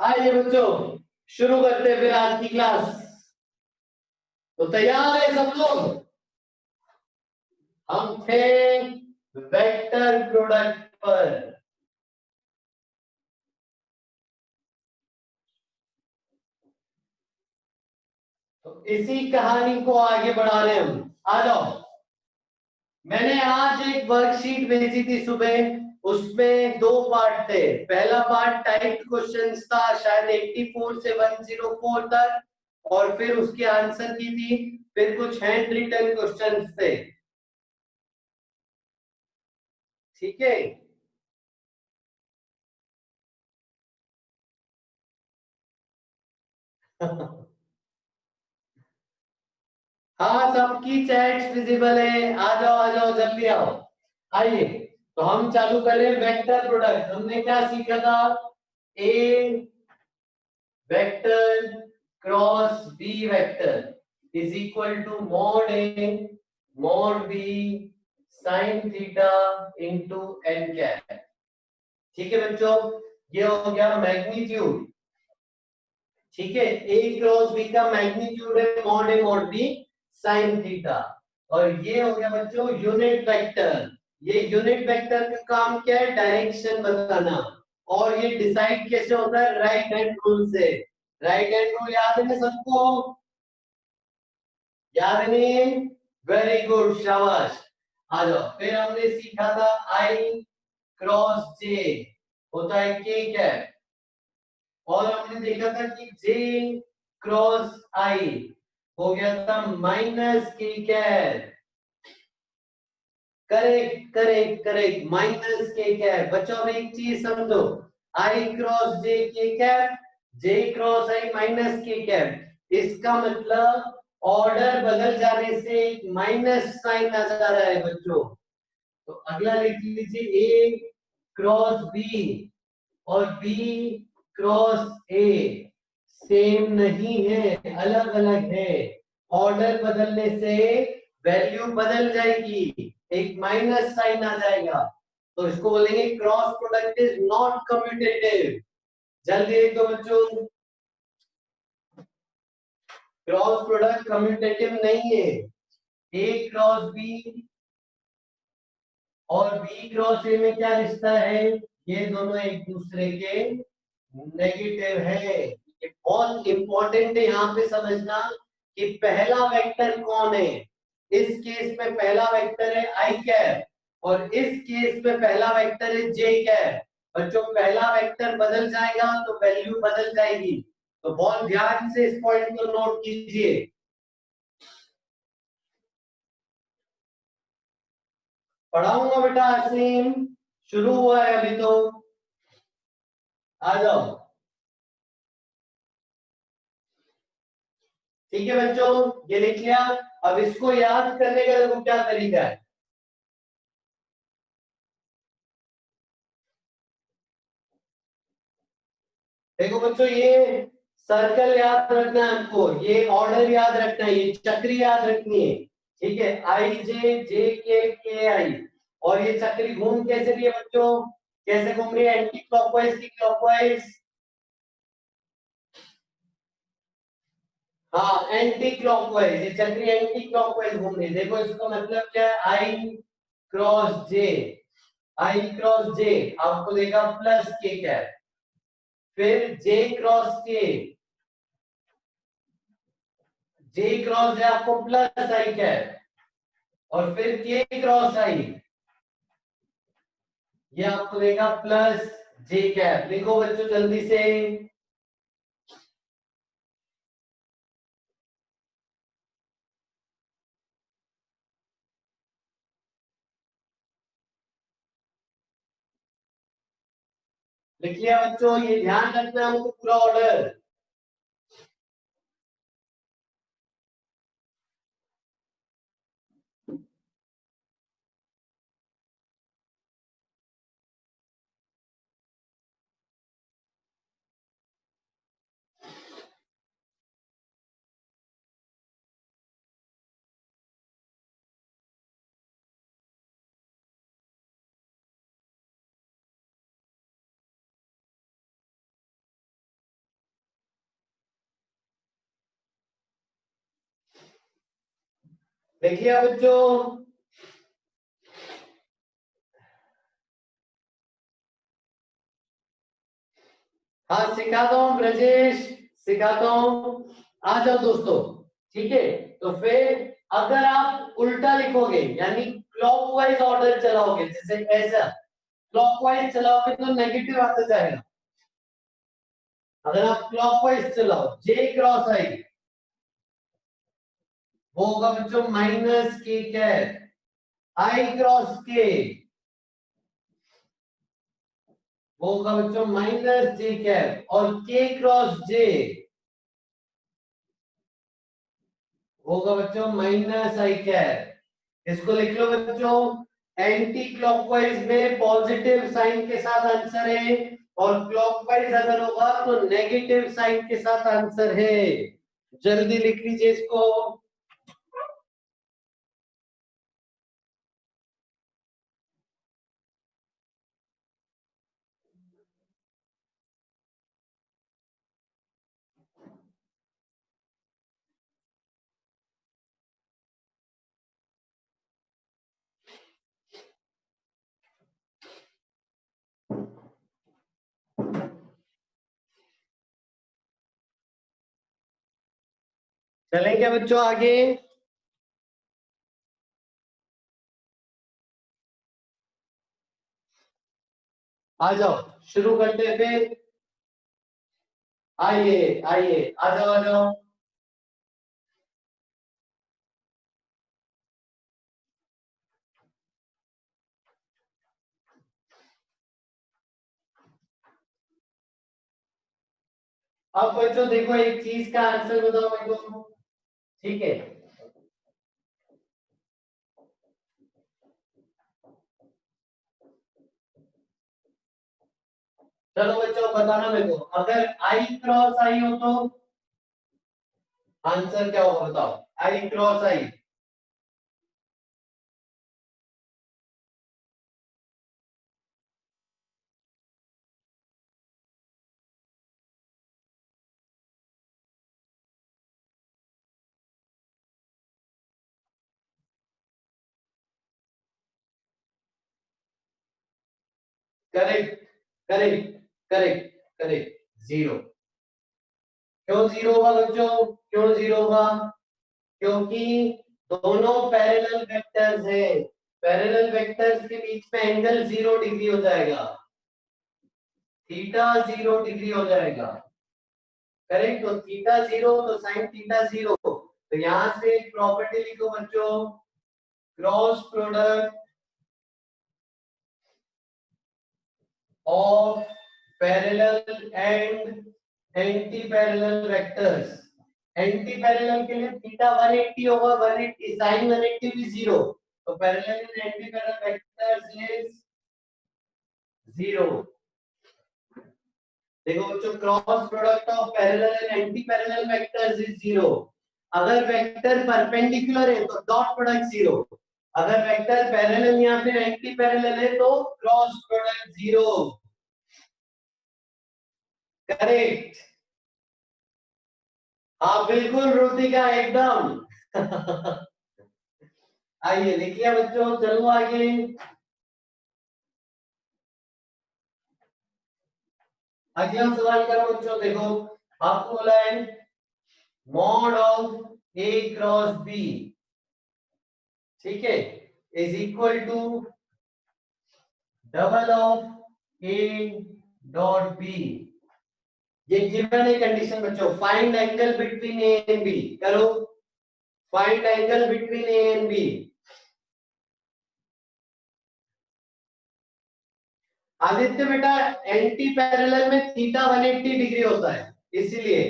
आइए बच्चों, शुरू करते हैं फिर आज की क्लास। तो तैयार है सब लोग? हम थे वेक्टर प्रोडक्ट पर। तो इसी कहानी को आगे बढ़ा रहे हैं हम। आ जाओ। मैंने आज एक वर्कशीट भेजी थी सुबह, उसमें दो पार्ट थे। पहला पार्ट टाइप्ड क्वेश्चंस था, शायद 84 से 104 तक, और फिर उसके आंसर की थी। फिर कुछ हैंड रिटन क्वेश्चंस थे। ठीक है। हाँ, सबकी चैट्स विजिबल है। आ जाओ जल्दी आओ। आइए, तो हम चालू करें वेक्टर प्रोडक्ट। हमने क्या सीखा था? A vector cross B vector is equal to mod A mod B sine theta into N cap. ठीक है बच्चों, ये हो गया मैग्नीट्यूड। ठीक है, ए क्रॉस बी का मैग्नीट्यूड है mod A mod B sine theta. और ये हो गया बच्चों यूनिट वेक्टर। ये यूनिट वेक्टर का काम क्या है? डायरेक्शन बताना। और ये डिसाइड कैसे होता है? राइट हैंड रूल से। राइट हैंड रूल याद है ना सबको? याद है नहीं? वेरी गुड, शाबाश। आ जाओ। फिर हमने सीखा था आई क्रॉस जे होता है के कैप। और हमने देखा था कि जे क्रॉस आई हो गया था माइनस के cap. Correct correct correct, minus के कैप। बच्चों अब एक चीज समझो, आई क्रॉस जे के cap, J cross I minus के कैप। इसका मतलब ऑर्डर बदल जाने से एक माइनस साइन आ जा रहा है बच्चों। तो अगला लिख लीजिए ए क्रॉस बी और बी क्रॉस ए सेम नहीं है, अलग अलग है। ऑर्डर बदलने से वैल्यू बदल जाएगी, एक माइनस साइन आ जाएगा। तो इसको बोलेंगे cross product is not commutative. जल्दी एक दो बच्चों, क्रॉस प्रोडक्ट कम्यूटेटिव नहीं है। ए क्रॉस बी और बी क्रॉस ए में क्या रिश्ता है? ये दोनों एक दूसरे के नेगेटिव है। ये बहुत इंपॉर्टेंट है यहाँ पे समझना कि पहला वेक्टर कौन है। इस केस में पहला वेक्टर है आई कैप, और इस केस में पहला वेक्टर है जे कैप। और जो पहला वेक्टर बदल जाएगा तो वैल्यू बदल जाएगी। तो बहुत ध्यान से इस पॉइंट को नोट कीजिए। पढ़ाऊंगा बेटा असीम, शुरू हुआ है अभी तो। आ जाओ। ठीक है बच्चों, ये लिख लिया। अब इसको याद करने का देखो क्या तरीका है। देखो बच्चों, ये सर्कल याद रखना है हमको, ये ऑर्डर याद रखना है, ये चक्री याद रखनी है। ठीक है, आई जे जे के आई। और ये चक्री घूम कैसे रही है बच्चों? कैसे घूम रही है? एंटी क्लॉकवाइज की क्लॉकवाइज? हाँ, एंटी क्लॉकवाइज। ये चक्री एंटी क्लॉकवाइज घूम रही है। देखो इसका मतलब क्या है? आई क्रॉस जे, आई क्रॉस जे आपको देगा प्लस के कैप। फिर जे क्रॉस के, जे क्रॉस है आपको प्लस आई कैप। और फिर के क्रॉस आई, ये आपको देगा प्लस जे कैप। लिखो बच्चों जल्दी से। लिख लिया बच्चों? ये ध्यान रखना हमको पूरा ऑर्डर। देखिए बच्चों, हाँ सिखाता हूँ ब्रजेश, सिखाता हूँ। आ जाओ दोस्तों, ठीक है। तो फिर अगर आप उल्टा लिखोगे यानी क्लॉकवाइज ऑर्डर चलाओगे, जैसे ऐसा क्लॉकवाइज चलाओगे तो नेगेटिव आता जाएगा। अगर आप क्लॉकवाइज चलाओ, जे क्रॉस आई वो होगा बच्चों माइनस के कैप, आई क्रॉस के वो होगा बच्चों माइनस जे कैप, और के क्रॉस जे होगा बच्चों माइनस आई कैप। इसको लिख लो बच्चों, एंटी क्लॉकवाइज में पॉजिटिव साइन के साथ आंसर है, और क्लॉकवाइज अगर होगा तो नेगेटिव साइन के साथ आंसर है। जल्दी लिख लीजिए इसको। चलें क्या बच्चों आगे? आ जाओ, शुरू करते हैं फिर। आइए आइए, आ जाओ आ जाओ। अब बच्चों देखो, एक चीज का आंसर बताओ मेरे को, ठीक है। चलो बच्चों बताना मेरे को, अगर आई क्रॉस आई हो तो आंसर क्या होगा बताओ। I cross I, correct correct correct correct, zero. क्यों जीरो होगा बच्चों, क्यों जीरो होगा? क्योंकि दोनों पैरेलल वेक्टर्स हैं, पैरेलल वेक्टर्स के बीच में एंगल 0 डिग्री हो जाएगा, थीटा 0 डिग्री हो जाएगा। करेक्ट, तो थीटा 0 तो साइन थीटा 0, तो यहां से एक प्रॉपर्टी लिखो बच्चों, cross product of parallel and anti parallel vectors. Anti parallel के लिए थीटा 180 होगा, 180 साइन 180 भी 0, तो parallel and anti parallel vectors is 0। देखो बच्चों, cross product of parallel and anti parallel vectors is 0। अगर वेक्टर परपेंडिकुलर है तो डॉट प्रोडक्ट 0, अगर वेक्टर पैरेलल या फिर एंटी पैरेलल है तो क्रॉस प्रोडक्ट 0। करेक्ट, हाँ बिल्कुल रुतिका, एकदम। आइए देखिए बच्चों, चलो आगे। अगला सवाल करो बच्चों, देखो आपको बोला है mod of A cross B, ठीक है, is equal to double of A dot B. ये गिवन है कंडीशन बच्चों, find angle between A and B. करो, find angle between A and B. Aditya बेटा, एंटी पैरेलल में थीटा 180 डिग्री होता है, इसीलिए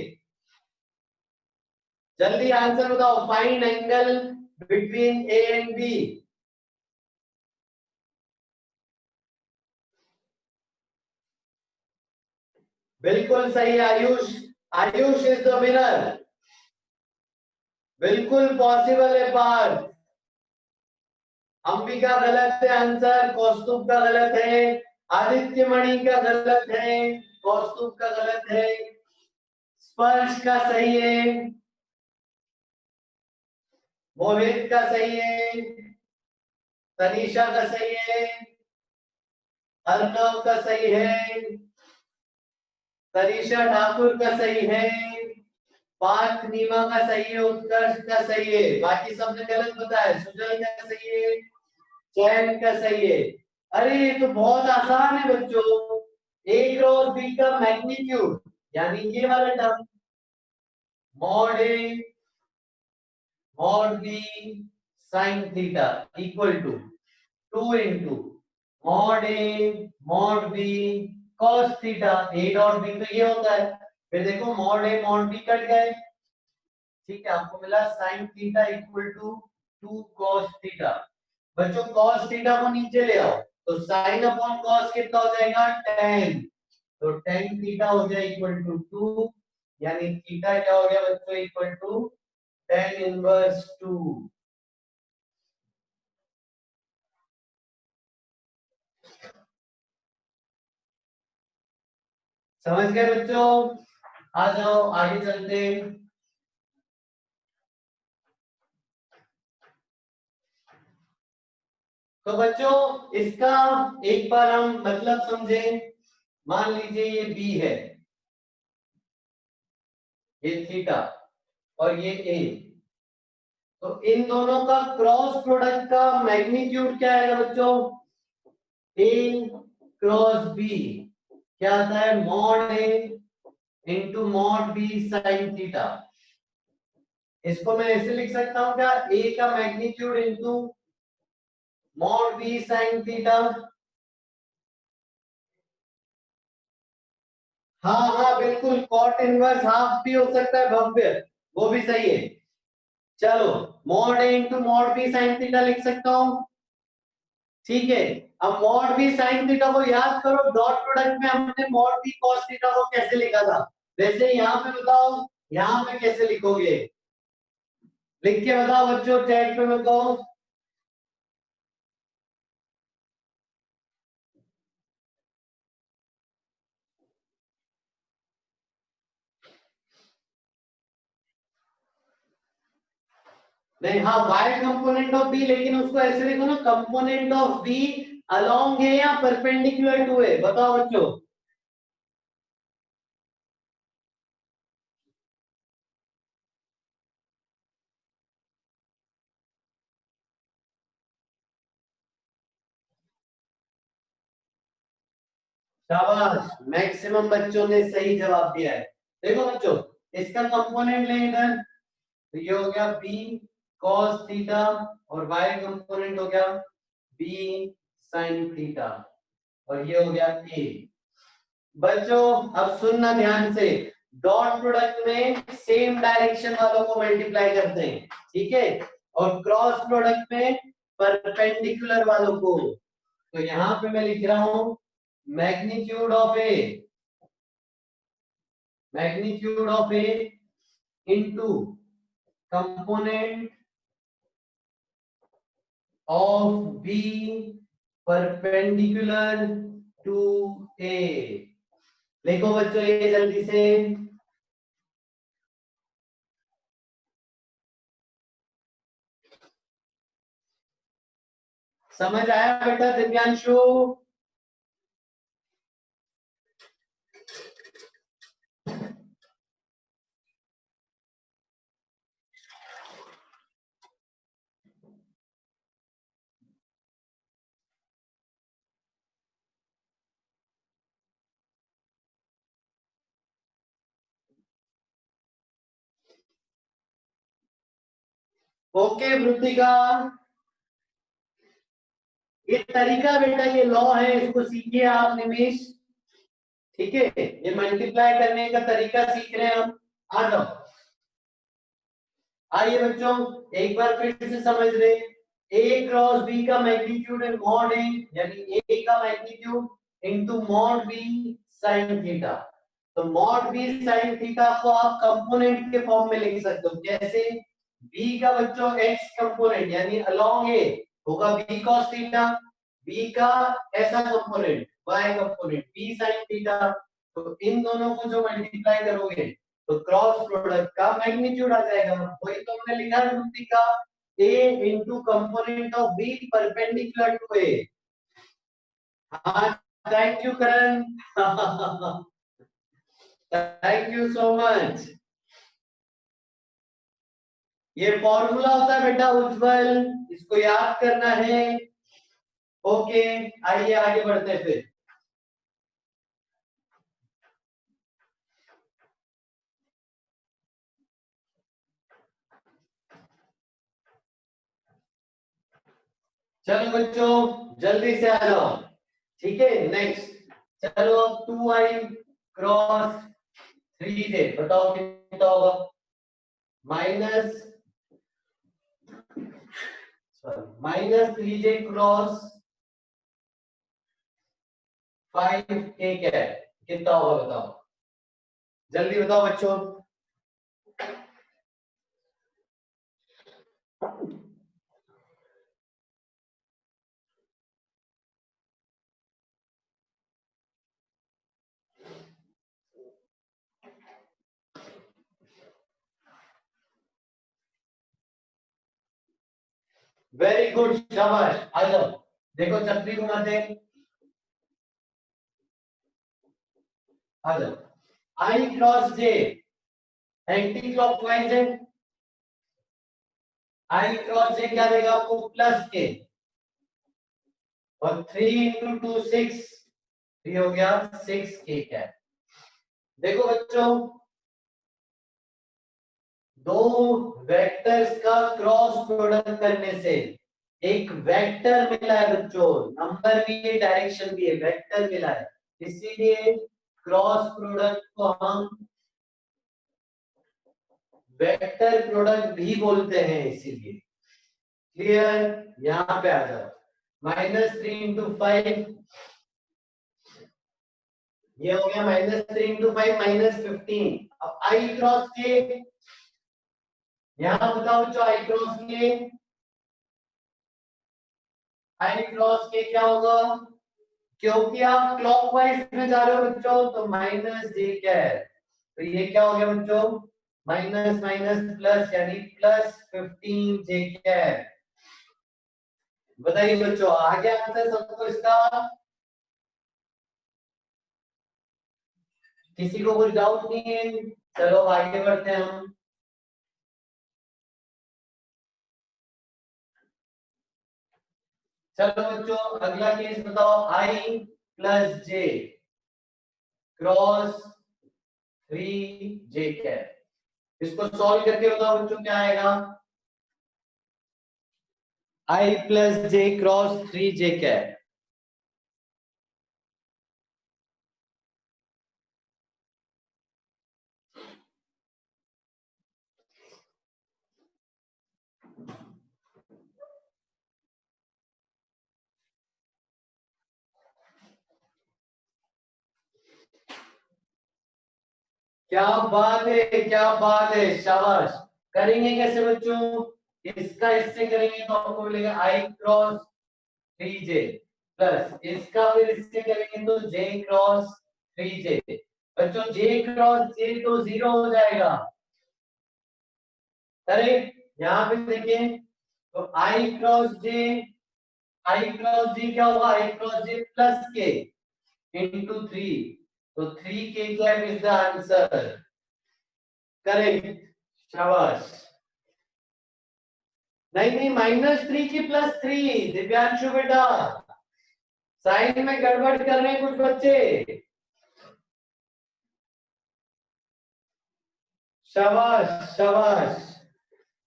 जल्दी आंसर बताओ, find angle between A and B. बिल्कुल सही Ayush, Ayush is the winner. बिल्कुल पॉसिबल है पार। अंबिका गलत है आंसर, कौस्तुभ का गलत है, आदित्य मणि का गलत है, कौस्तुभ का गलत है, स्पर्श का सही है। मोहित का सही है, तनीषा का सही है, अर्णव का सही है, तनीषा ठाकुर का सही है, पार्थ नीमा का सही है, उत्कर्ष का सही है, बाकी सबने गलत बताया। सुजल का सही है, चैन का सही है। अरे ये तो बहुत आसान है बच्चों। ए क्रॉस बी का मैग्नीट्यूड यानी ये वाला term mod A mod B sine theta equal to 2 into mod A mod B cos theta. A dot B तो ये होता है, फिर देखो mod A mod B cut गए, ठीक है, आपको मिला sine theta equal to 2 cos theta. बच्चों कॉस थीटा को नीचे ले आओ तो साइन अपॉन कॉस कितना हो जाएगा 10, तो टेन थीटा हो जाए इक्वल टू 2, यानी थीटा क्या हो गया बच्चों इक्वल टू टेन इनवर्स 2। समझ गए बच्चों? आ जाओ आगे चलते। तो बच्चों इसका एक बार हम मतलब समझें। मान लीजिए ये बी है, ये थीटा और ये ए, तो इन दोनों का क्रॉस प्रोडक्ट का मैग्नीट्यूड क्या है बच्चों? ए क्रॉस बी क्या आता है? Mod A into mod B sine theta. इसको मैं ऐसे लिख सकता हूं क्या? ए का magnitude into mod B sine theta. हाँ हाँ बिल्कुल, कॉट इनवर्स हाफ भी हो सकता है भव्य, वो भी सही है। चलो mod A into mod B sine theta लिख सकता हूं, ठीक है। अब मॉड बी साइन थीटा को याद करो, डॉट प्रोडक्ट में हमने मॉड बी कॉस थीटा को कैसे लिखा था, वैसे यहाँ पे बताओ यहाँ पे कैसे लिखोगे? लिख के बताओ बच्चों, चैट पे बताओ। नहीं, हाँ y कंपोनेंट ऑफ बी, लेकिन उसको ऐसे लिखो ना, कंपोनेंट ऑफ बी अलोंग है या परपेंडिकुलर टू है, बताओ बच्चों। शाबाश, मैक्सिमम बच्चों ने सही जवाब दिया है। देखो बच्चों, इसका कंपोनेंट ले इधर, तो ये हो गया बी cos थीटा और y कंपोनेंट हो गया b sin थीटा और ये हो गया a। बच्चों अब सुनना ध्यान से, डॉट प्रोडक्ट में सेम डायरेक्शन वालों को मल्टीप्लाई करते हैं, ठीक है, और क्रॉस प्रोडक्ट में परपेंडिकुलर वालों को। तो यहां पे मैं लिख रहा हूं magnitude of A into component of B perpendicular to A. लिखो बच्चों ये जल्दी से। समझ आया बेटा दिव्यांशु? ओके वृत्तिका, ये तरीका बेटा, ये लॉ है, इसको सीखिए आप निमेश, ठीक है। ये मल्टीप्लाई करने का तरीका सीख रहे हैं हम। आ जाओ, आइए बच्चों एक बार फिर से समझ ले। ए क्रॉस बी का मैग्नीट्यूड है मॉड ए, यानी ए का magnitude into mod B sine theta. तो मॉड बी साइन थीटा को आप कंपोनेंट के फॉर्म में लिख सकते हो, कैसे? बी का बच्चों एक्स कंपोनेंट यानी अलोंग ए होगा बी cos थीटा, बी का ऐसा component Y component B sine theta. तो इन दोनों को जो मल्टीप्लाई करोगे तो क्रॉस प्रोडक्ट का मैग्नीट्यूड आ जाएगा, वही तो हमने लिखा है वृत्ति का। A into component of B perpendicular to A. हाँ, thank you Karan. Thank you so much. ये फॉर्मूला होता है बेटा उज्जवल, इसको याद करना है। ओके, आइए आगे बढ़ते हैं फिर। चलो बच्चों जल्दी से आ जाओ, ठीक है। नेक्स्ट चलो, 2i क्रॉस 3j बताओ कितना होगा। Minus -3j cross 5k cap कितना होगा बताओ, जल्दी बताओ बच्चों। वेरी गुड, शाबाश। आ जाओ, देखो चक्री घुमाते, आ जाओ। आई क्रॉस जे एंटी क्लॉकवाइज है, आई क्रॉस जे क्या देगा आपको, प्लस के, और 3 इंटू 2 6, ये हो गया 6k कैप। देखो बच्चों, दो वेक्टर्स का क्रॉस प्रोडक्ट करने से एक वेक्टर मिला है बच्चों, नंबर भी है डायरेक्शन भी है, वेक्टर मिला है, इसीलिए क्रॉस प्रोडक्ट को हम वेक्टर प्रोडक्ट भी बोलते हैं, इसीलिए। क्लियर, यहां पे आ जाओ। -3 इंटू 5, ये हो गया -3 इंटू 5 -15। अब आई क्रॉस के, यहां बताओ जो आई क्रॉस के, आई क्रॉस के क्या होगा, क्योंकि आप क्लॉकवाइज में जा रहे हो बच्चों, तो -j क्या है, तो ये क्या हो गया बच्चों, माइनस माइनस प्लस, यानी +15j क्या है। बताइए बच्चों, आ गया आंसर सबको इसका, किसी को कुछ डाउट नहीं है। चलो आगे बढ़ते हैं हम। चलो बच्चों अगला केस बताओ, i plus J cross 3j cap, इसको सॉल्व करके बताओ बच्चों क्या आएगा। i plus J cross 3j cap, क्या बात है, क्या बात है, शाबाश। करेंगे कैसे बच्चों, इसका इससे करेंगे तो आपको मिलेगा i क्रॉस 3j प्लस इसका फिर इससे करेंगे तो j क्रॉस 3j। बच्चों j क्रॉस j तो 0 हो जाएगा, करेक्ट। यहाँ पे देखिए, तो i cross j, i cross j क्या होगा, i cross j plus k into 3, तो 3k cap is the answer, correct, शाबाश। नहीं नहीं, -3 की +3, दिव्यांशु बेटा, साइन में गड़बड़ कर रहे हैं कुछ बच्चे। शाबाश शाबाश,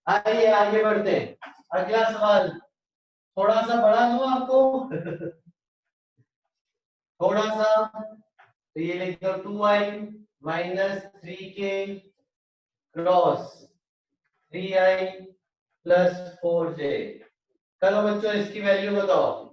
आइए आगे बढ़ते हैं। अगला सवाल थोड़ा सा बड़ा दूं आपको, थोड़ा सा, तो ये लिख दो 2i -3k cross 3i plus 4j। चलो बच्चों इसकी वैल्यू बताओ।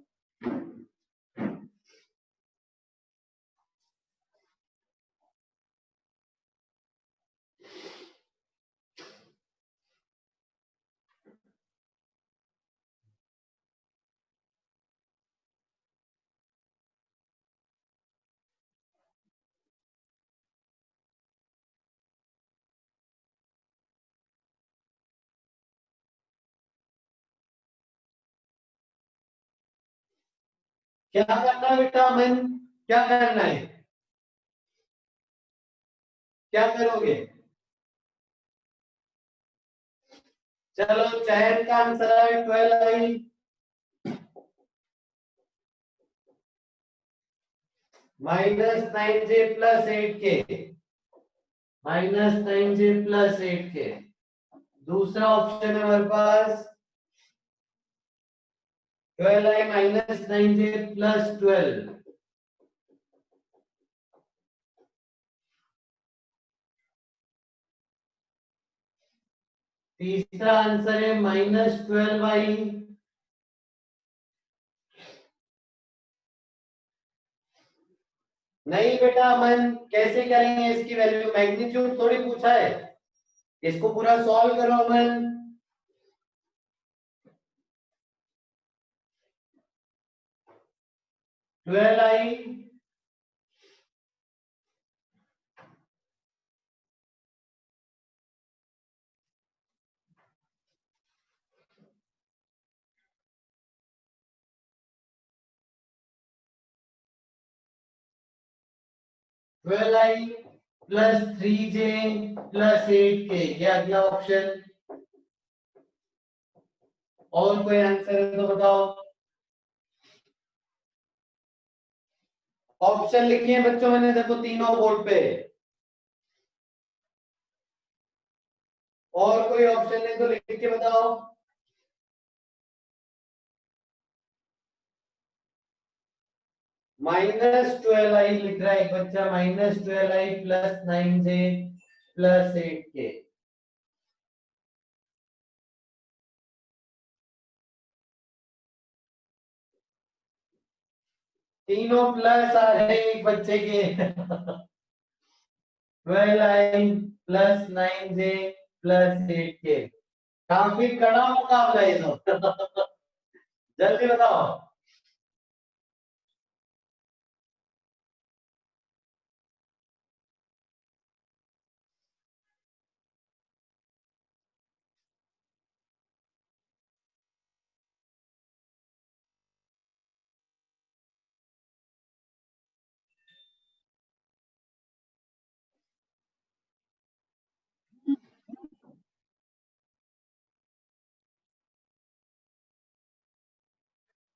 क्या करना है बेटा मन, क्या करना है, क्या करोगे? चलो चयन का आंसर है 12i -9j+8k, -9j+8k। दूसरा ऑप्शन है हमारे पास 12i -9j+12। तीसरा आंसर है -12i। नहीं बेटा मन, कैसे करेंगे इसकी वैल्यू, मैग्नीट्यूड थोड़ी पूछा है, इसको पूरा सॉल्व करो मन। 12i 12i +3j+8k, ये अगला ऑप्शन। और कोई आंसर है तो बताओ। ऑप्शन लिखिए बच्चों, मैंने देखो तीनों बोर्ड पे। और कोई ऑप्शन है तो लिख के बताओ। -12i लिख रहा है एक बच्चा, -12i +9j+8k। तीनों प्लस आ रहे हैं एक बच्चे के। 12i +9j+8k। काफी कड़ा मुकाबला है ये तो। जल्दी बताओ।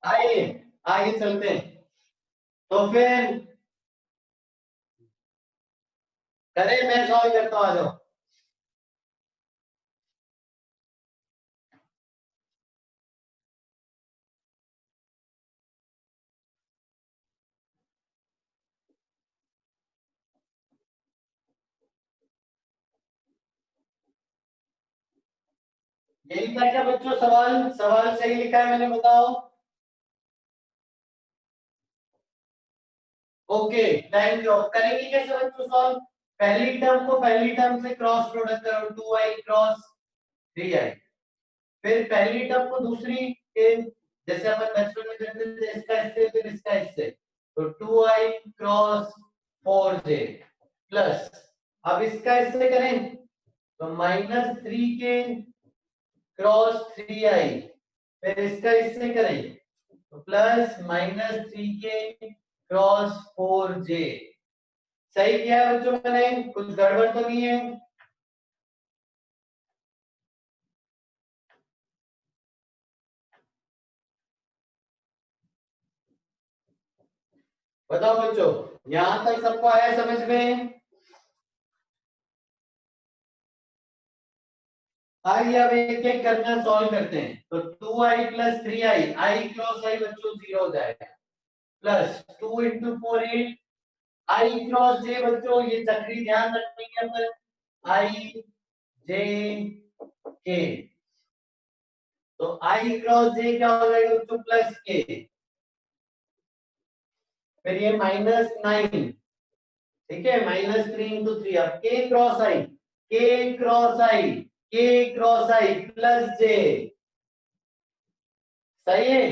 आइए आगे चलते हैं। तो फिर करें, मैं सॉल्व करता हूं, आ जाओ। यही था क्या बच्चों सवाल? सवाल सही लिखा है मैंने, बताओ। Okay thank you. करेंगे कैसे बच्चों सॉल्व? पहली टर्म को पहली टर्म से क्रॉस प्रोडक्ट करो, 2i क्रॉस 3i। फिर पहली टर्म को दूसरी के, जैसे अपन बचपन में करते थे, इसका इससे फिर इसका इससे, तो 2i क्रॉस 4j प्लस, अब इसका इससे करें तो -3k क्रॉस 3i, फिर इसका इससे करें तो प्लस -3k क्रॉस 4j। सही किया है बच्चों मैंने? कुछ गड़बड़ तो नहीं है? बताओ बच्चों, यहां तक सबको आया समझ में? आइए अब एक एक करना सॉल्व करते हैं। तो 2i + 3i, i cross i बच्चों 0 हो जाएगा, प्लस 2 × 4 8, i क्रॉस j बच्चों ये चक्री ध्यान रखेंगे अपन, i j k, तो i क्रॉस j क्या हो जाएगा बच्चों? +k। फिर ये -9, ठीक है, -3 × 3, अब k cross i, k cross i, k cross i +j, सही है।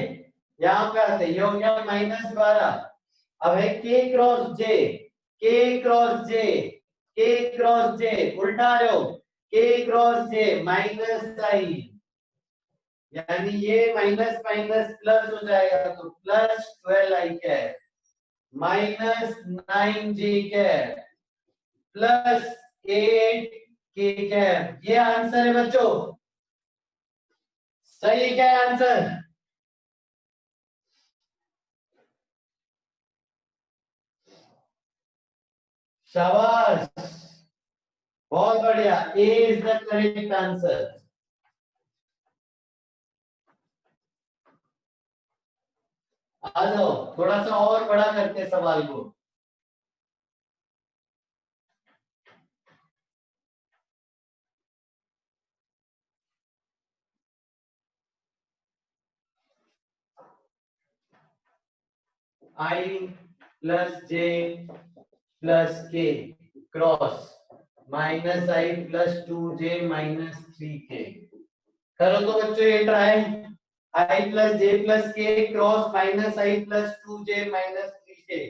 यहाँ पे आते ये हो गया -12। अब है k cross j, k cross j, k cross j, उल्टा आ जाओ, k क्रॉस j -i, यानी ये माइनस माइनस प्लस हो जाएगा, तो plus 12i cap minus 9j cap plus 8k cap. ये आंसर है बच्चों, सही क्या है आंसर? शाबाश, बहुत बढ़िया, ए इज द करेक्ट आंसर। आ जाओ, थोड़ा सा और बड़ा करते हैं सवाल को। आई प्लस जे प्लस के क्रॉस माइनस आई प्लस 2j माइनस 3k। करो तो बच्चों ये ट्राई, आई प्लस जे प्लस के क्रॉस माइनस आई प्लस 2j माइनस 3k।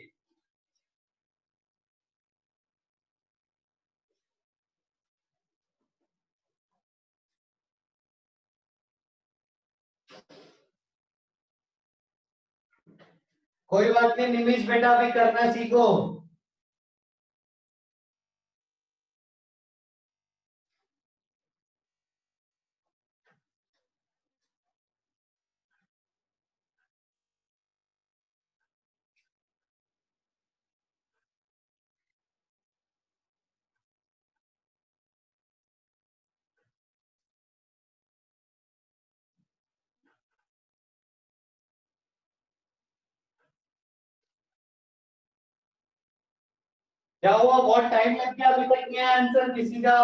कोई बात नहीं निमिष बेटा, भी करना सीखो। क्या हुआ, बहुत टाइम लग गया, अभी तक नहीं आया आंसर किसी का?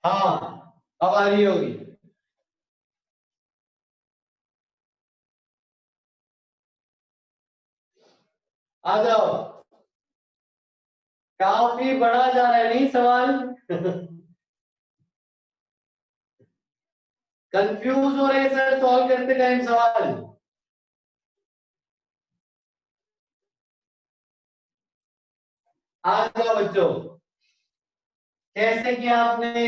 हाँ, अब आ रही होगी। आ जाओ, काफी बड़ा जा रहा है नहीं सवाल? कंफ्यूज हो रहे हैं सर सॉल्व करते टाइम सवाल। आ जाओ बच्चों, कैसे किया आपने?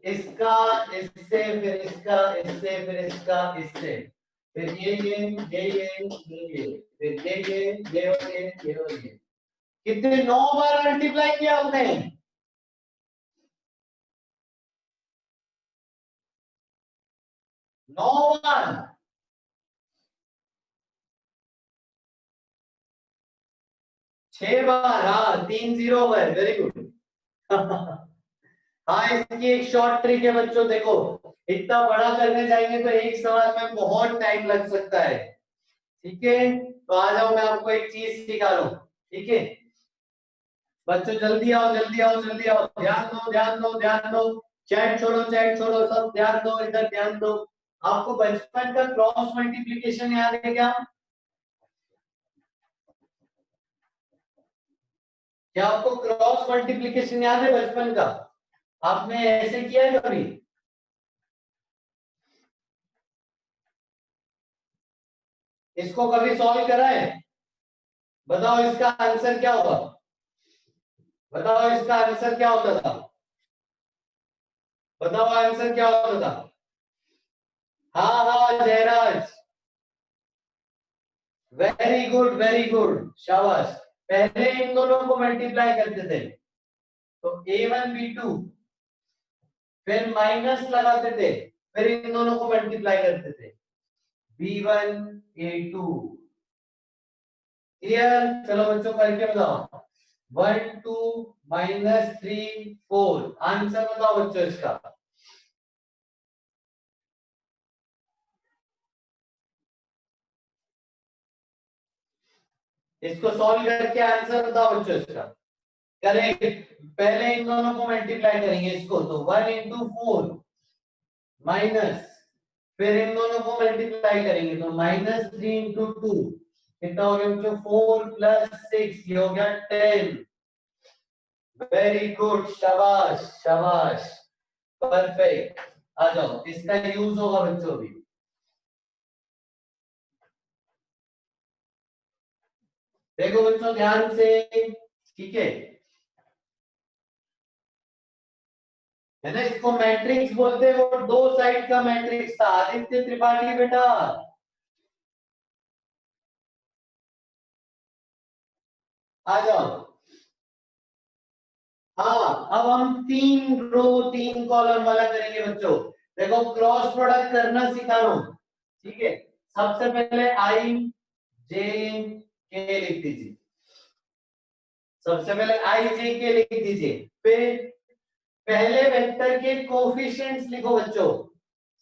इसका इससे, फिर इसका इससे, फिर इसका इससे, फिर ये फिर ये और ये और ये। कितने 9 बार मल्टीप्लाई किया आपने? 9 बार? 6 बार, हाँ 3 0 है, वेरी गुड। हाँ, इसकी एक शॉर्ट ट्रिक है बच्चों, देखो इतना बड़ा करने जाएंगे तो एक सवाल में बहुत टाइम लग सकता है। ठीक है, तो आ जाओ, मैं आपको एक चीज सिखा रहा हूँ। ठीक है बच्चों, जल्दी आओ जल्दी आओ जल्दी आओ, ध्यान दो ध्यान दो ध्यान दो। चैट छोड़ो, सब ध्यान दो, इधर ध्यान दो। आपको बचपन का क्रॉस मल्टीप्लिकेशन याद है क्या? क्या आपको क्रॉस मल्टीप्लिकेशन याद है बचपन का? आपने ऐसे किया है कभी? इसको कभी सॉल्व करा है? बताओ इसका आंसर क्या होगा? बताओ इसका आंसर क्या होता था? बताओ आंसर क्या होता था? हाँ हाँ जयराज, वेरी गुड शाबाश। पहले इन दोनों को मल्टीप्लाई करते थे, तो a1 b2, फिर माइनस लगाते थे, फिर इन दोनों को मल्टीप्लाई करते थे, b1 a2। क्लियर? चलो बच्चों करके बताओ। 1 2 -3 4, आंसर बताओ बच्चों इसका। इसको सॉल्व करके आंसर बताओ बच्चों इसका। करेक्ट। पहले इन दोनों को मल्टीप्लाई करेंगे इसको, तो 1 × 4 माइनस, फिर इन दोनों को मल्टीप्लाई करेंगे तो -3 × 2, कितना हो गया बच्चों? 4 + 6, ये हो गया 10। वेरी गुड, शाबाश शाबाश, परफेक्ट। आ जाओ, इसका यूज होगा बच्चों भी। देखो बच्चों ध्यान से, ठीक है ना? इसको मैट्रिक्स बोलते हैं, वो दो साइड का मैट्रिक्स था। आदित्य त्रिपाठी बेटा आ जाओ। हाँ, अब हम 3 रो 3 कॉलम वाला करेंगे बच्चों। देखो क्रॉस प्रोडक्ट करना सिखा रहा हूं, ठीक है? सबसे पहले आई जे के लिख दीजिए। सबसे पहले आई जे के लिख दीजिए, फिर पहले वेक्टर के कोफिशिएंट्स लिखो बच्चों।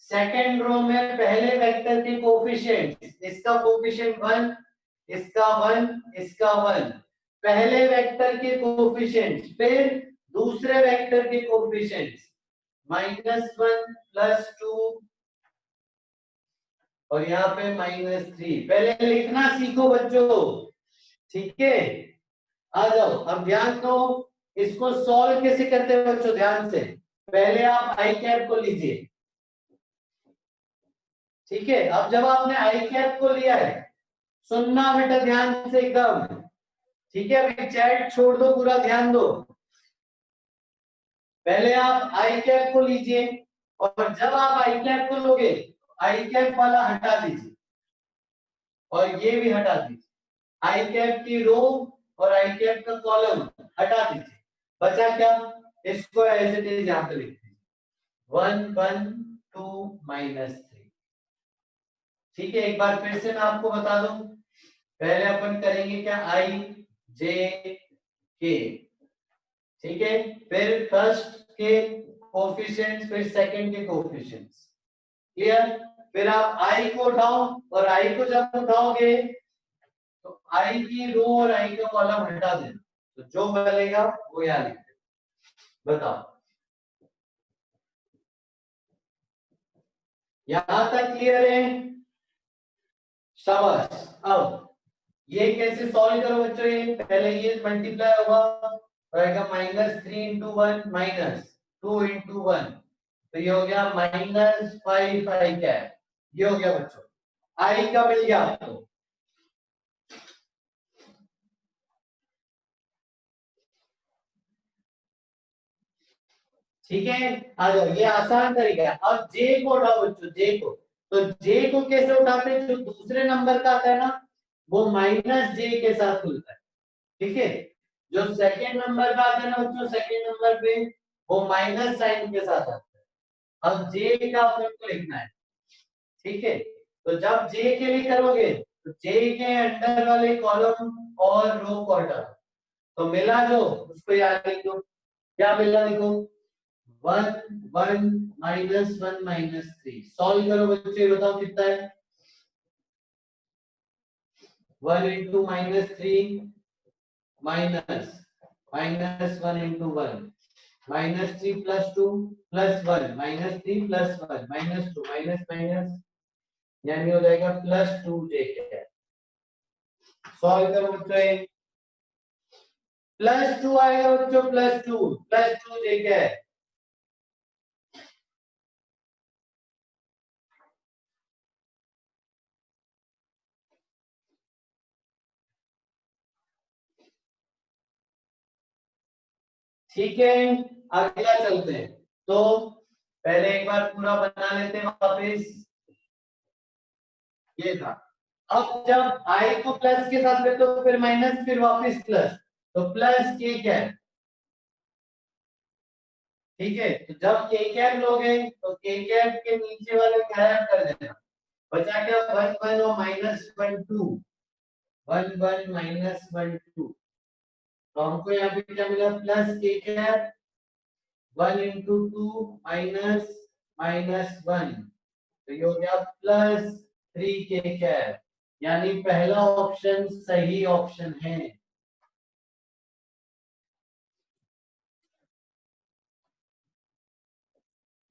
सेकंड रो में पहले वेक्टर के कोफिशिएंट्स, इसका कोफिशिएंट 1, इसका 1, इसका 1, पहले वेक्टर के कोफिशिएंट्स, फिर दूसरे वेक्टर के कोफिशिएंट्स, -1 +2 और यहाँ पे -3। पहले लिखना सीखो बच्चों, ठीक है? आ जाओ, अब ध्यान दो, इसको सॉल्व कैसे करते हैं बच्चों, ध्यान से। पहले आप आई कैप को लीजिए, ठीक है? अब जब आपने आई कैप को लिया है, सुनना बेटा ध्यान से एकदम, ठीक है? अभी चैट छोड़ दो, पूरा ध्यान दो। पहले आप आई कैप को लीजिए, और जब आप आई कैप को लोगे, आई कैप वाला हटा दीजिए और ये भी हटा दीजिए। आई कैप की रो और आई कैप का कॉलम हटा दीजिए। बचा क्या? इसको ऐसे इट यहां पे लिख दीजिए, 1 1 2 -3। ठीक है, एक बार फिर से मैं आपको बता दूं। पहले अपन करेंगे क्या? आई जे के, ठीक है? फिर फर्स्ट के कोफिशिएंट्स, फिर सेकंड के कोफिशिएंट्स। क्लियर? फिर आप आई को उठाओ, और आई को जब उठाओगे तो आई की रो और आई का कॉलम हटा देना, तो जो बनेगा वो यहाँ लिख देना। बताओ, यहां तक क्लियर है? शाबाश। अब ये कैसे सॉल्व करो बच्चों? ये पहले ये मल्टीप्लाई होगा, रहेगा -3 × 1 -2 × 1, तो ये हो गया -5 आई कैप। ये हो गया बच्चों, आई का मिल गया आपको। ठीक है, आ जाओ, ये आसान तरीका है। अब जे को उठाओ बच्चों, जे को। तो जे को कैसे उठाते हैं? जो दूसरे नंबर का आता है ना, वो -j के साथ खुलता है, ठीक है? जो सेकंड नंबर का आता है ना बच्चों, सेकंड नंबर पे वो माइनस साइन के साथ आता है। अब जे का अपन को लिखना है, ठीक है? तो जब जे के लिए करोगे, तो जे के अंडर वाले कॉलम और रो को हटा दो, तो मिला जो उसको याद लिख दो। क्या मिला देखो, 1 1 -1 -3। सॉल्व करो बच्चे, बताओ कितना है? 1 × -3 माइनस -1 × 1 -3 +2 +1 -3 +1 -2 माइनस माइनस, यानी हो जाएगा +2 जे के। सॉल्व करो बच्चों, +2 आएगा बच्चों, +2 जे के। ठीक है, अगला चलते हैं। तो पहले एक बार पूरा बना लेते हैं वापस। ये था। अब जब आई को प्लस के साथ ले तो फिर माइनस, फिर वापस प्लस, तो प्लस के कैप। ठीक है, तो जब के कैप लोगे तो के कैप के नीचे वाले गायब कर देना। बचा क्या, वन वन और minus one two, one one minus one two. तो हमको यहाँ पे क्या मिला, प्लस के cap, one into two minus minus one, तो ये हो गया प्लस थ्री के कैप। यानी पहला ऑप्शन सही ऑप्शन है।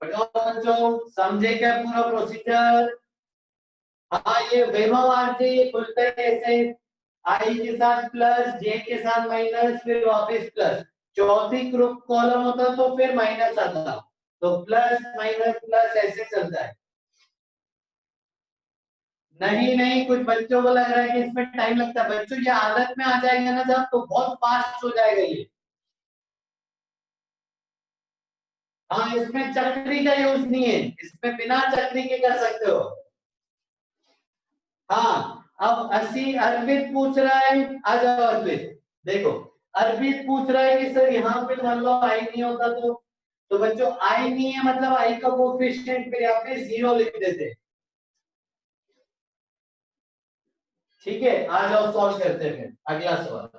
बताओ बच्चों, समझे क्या पूरा प्रोसीजर? हाँ, ये वैभव आरजे ये खुलता है कैसे, आई के साथ प्लस, जे के साथ माइनस, फिर वापस प्लस। चौथी ग्रुप कॉलम होता तो फिर माइनस आता, तो प्लस माइनस प्लस ऐसे चलता है। नहीं नहीं, कुछ बच्चों को लग रहा है कि इसमें टाइम लगता है। बच्चों ये आदत में आ जाएगा ना जब, तो बहुत फास्ट हो जाएगा ये। हाँ, इसमें चक्री का यूज नहीं है, इसमें बिना चक्री के कर सकते हो। हाँ, अब अस्सी अर्पित पूछ रहा है, आ जाओ अर्पित। देखो, अर्पित पूछ रहा है कि सर यहाँ पे मान लो आई नहीं होता तो बच्चों आई नहीं है मतलब आई का कोफिशिएंट फिर यहाँ पे जीरो लिख देते। ठीक है, आ जाओ सॉल्व करते हैं फिर अगला सवाल।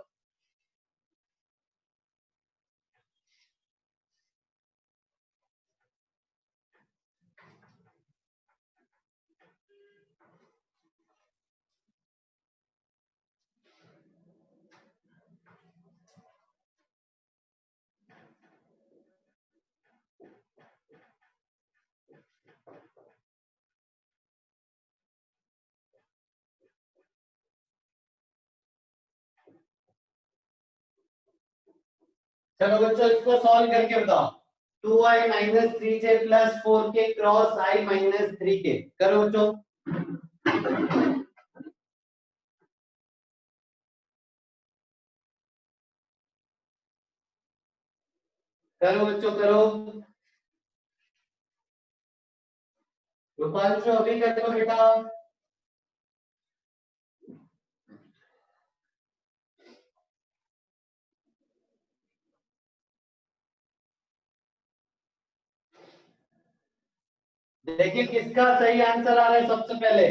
चलो बच्चों इसको सॉल्व करके बताओ। Two I minus three J plus four K cross I minus three K, करो बच्चों। करो बच्चों करो। रूपांशु अभी कर दो बेटा। देखिए किसका सही आंसर आ रहा है सबसे पहले।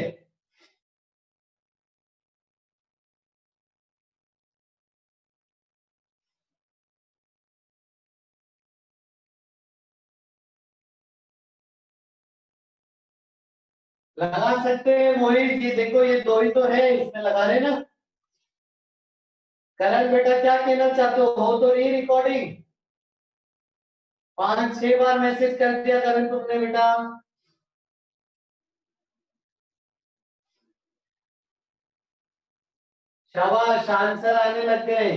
लगा सकते हैं मोहित जी, देखो ये दो ही तो है, इसमें लगा रहे ना। करण बेटा क्या कहना चाहते हो तो रही रिकॉर्डिंग। पांच छह बार मैसेज कर दिया करण तुमने बेटा। शाबाश, आंसर आने लग गए।